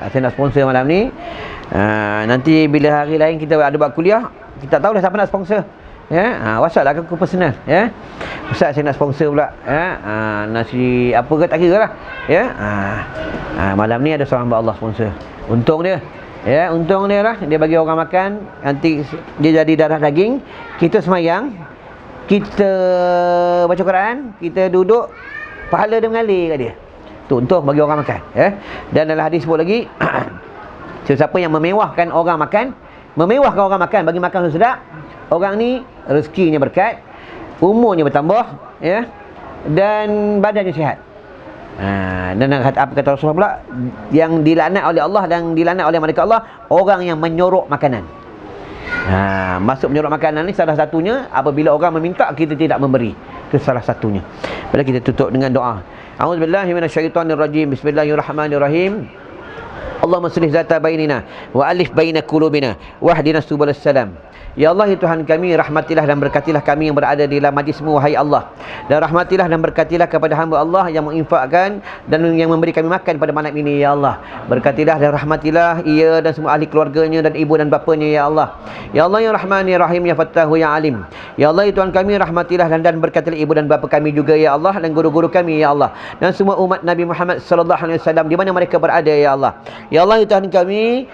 Saya nak sponsor malam ni. Nanti bila hari lain kita ada buat kuliah, kita tak tahu dah siapa nak sponsor. WhatsApp lah aku personal. Ustaz, saya nak sponsor pula. Nasi apa ke tak kira lah. Malam ni ada seorang hamba Allah sponsor. Untung dia. Untung dia lah. Dia bagi orang makan. Nanti dia jadi darah daging. Kita semayang, kita baca Quran, kita duduk, pahala dia mengalir kat dia. Tu untuk bagi orang makan. Dan dalam hadis sebut lagi, siapa yang memewahkan orang makan, bagi makan sedap, orang ni rezekinya berkat, umurnya bertambah, dan badannya sihat. Dan apa kata Rasulullah pula, yang dilaknat oleh Allah dan dilaknat oleh malaikat Allah, orang yang menyorok makanan. Masuk menyorok makanan ni salah satunya apabila orang meminta kita tidak memberi. Itu salah satunya. Bila kita tutup dengan doa. A'udzubillahi minasyaitonirrajim. Bismillahirrahmanirrahim. Allahumma shlih zata bainina wa alif baina qulubina wahdinas subulas salam. Ya Allah, ya Tuhan kami, rahmatilah dan berkatilah kami yang berada di dalam majlis-Mu, wahai Allah. Dan rahmatilah dan berkatilah kepada hamba Allah yang menginfakkan dan yang memberi kami makan pada malam ini, ya Allah. Berkatilah dan rahmatilah ia dan semua ahli keluarganya dan ibu dan bapanya, ya Allah. Ya Allah, ya Rahman, ya Rahim, ya Fattahu, ya Alim. Ya Allah, ya Tuhan kami, rahmatilah dan berkatilah ibu dan bapa kami juga, ya Allah, dan guru-guru kami, ya Allah. Dan semua umat Nabi Muhammad sallallahu alaihi wasallam di mana mereka berada, ya Allah. Ya Allah, ya Tuhan kami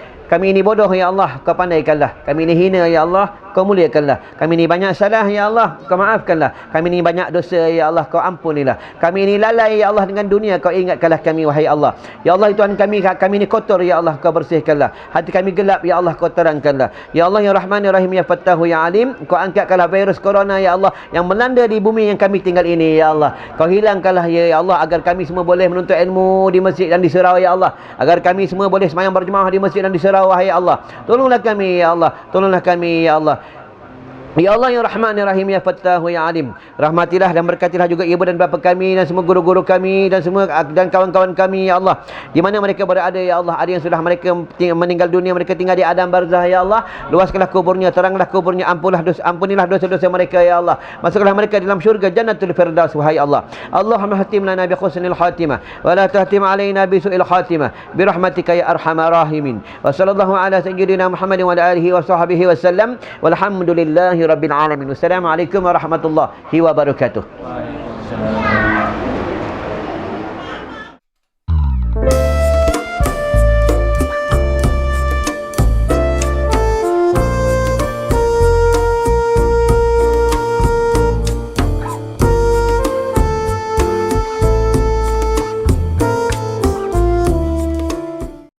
ini bodoh, ya Allah, Kau pandaikanlah. Kami ini hina, ya Allah, Kau muliakanlah. Kami ini banyak salah, ya Allah, Kau maafkanlah. Kami ini banyak dosa, ya Allah, Kau ampunilah. Kami ini lalai, ya Allah, dengan dunia, Kau ingatkanlah kami, wahai Allah. Ya Allah, Tuhan kami ini kotor, ya Allah, Kau bersihkanlah. Hati kami gelap, ya Allah, Kau terangkanlah. Ya Allah, ya Rahman, ya Rahim, ya Fattahu, ya Alim. Kau angkatkanlah virus corona, ya Allah, yang melanda di bumi yang kami tinggal ini, ya Allah. Kau hilangkanlah, ya Allah, agar kami semua boleh menuntut ilmu di masjid dan di surau, ya Allah. Agar kami semua boleh sembahyang berjemaah di masjid dan di surau, wahai Allah. Tolonglah kami, ya Allah. Tolonglah kami, ya Allah. Ya Allah, ya Rahman, ya Rahim, ya Fattahu, ya Alim. Rahmatilah dan berkatilah juga ibu dan bapa kami dan semua guru-guru kami dan semua dan kawan-kawan kami, ya Allah. Di mana mereka berada, ya Allah. Ada yang sudah mereka meninggal dunia, mereka tinggal di alam barzah, ya Allah. Luaskanlah kuburnya, teranglah kuburnya, ampunilah dosa-dosa mereka, ya Allah. Masuklah mereka dalam syurga Jannatul Firdaus, wahai Allah. Allahumma hatim lana bi husnil khatimah wa la tahtim alaina bi su'il khatimah bi rahmatika ya arhamar rahimin. Wa sallallahu ala sayyidina Muhammadin wa ala alihi wa sahbihi wasallam. Walhamdulillahi rabbil alamin. Wassalamualaikum warahmatullahi wabarakatuh.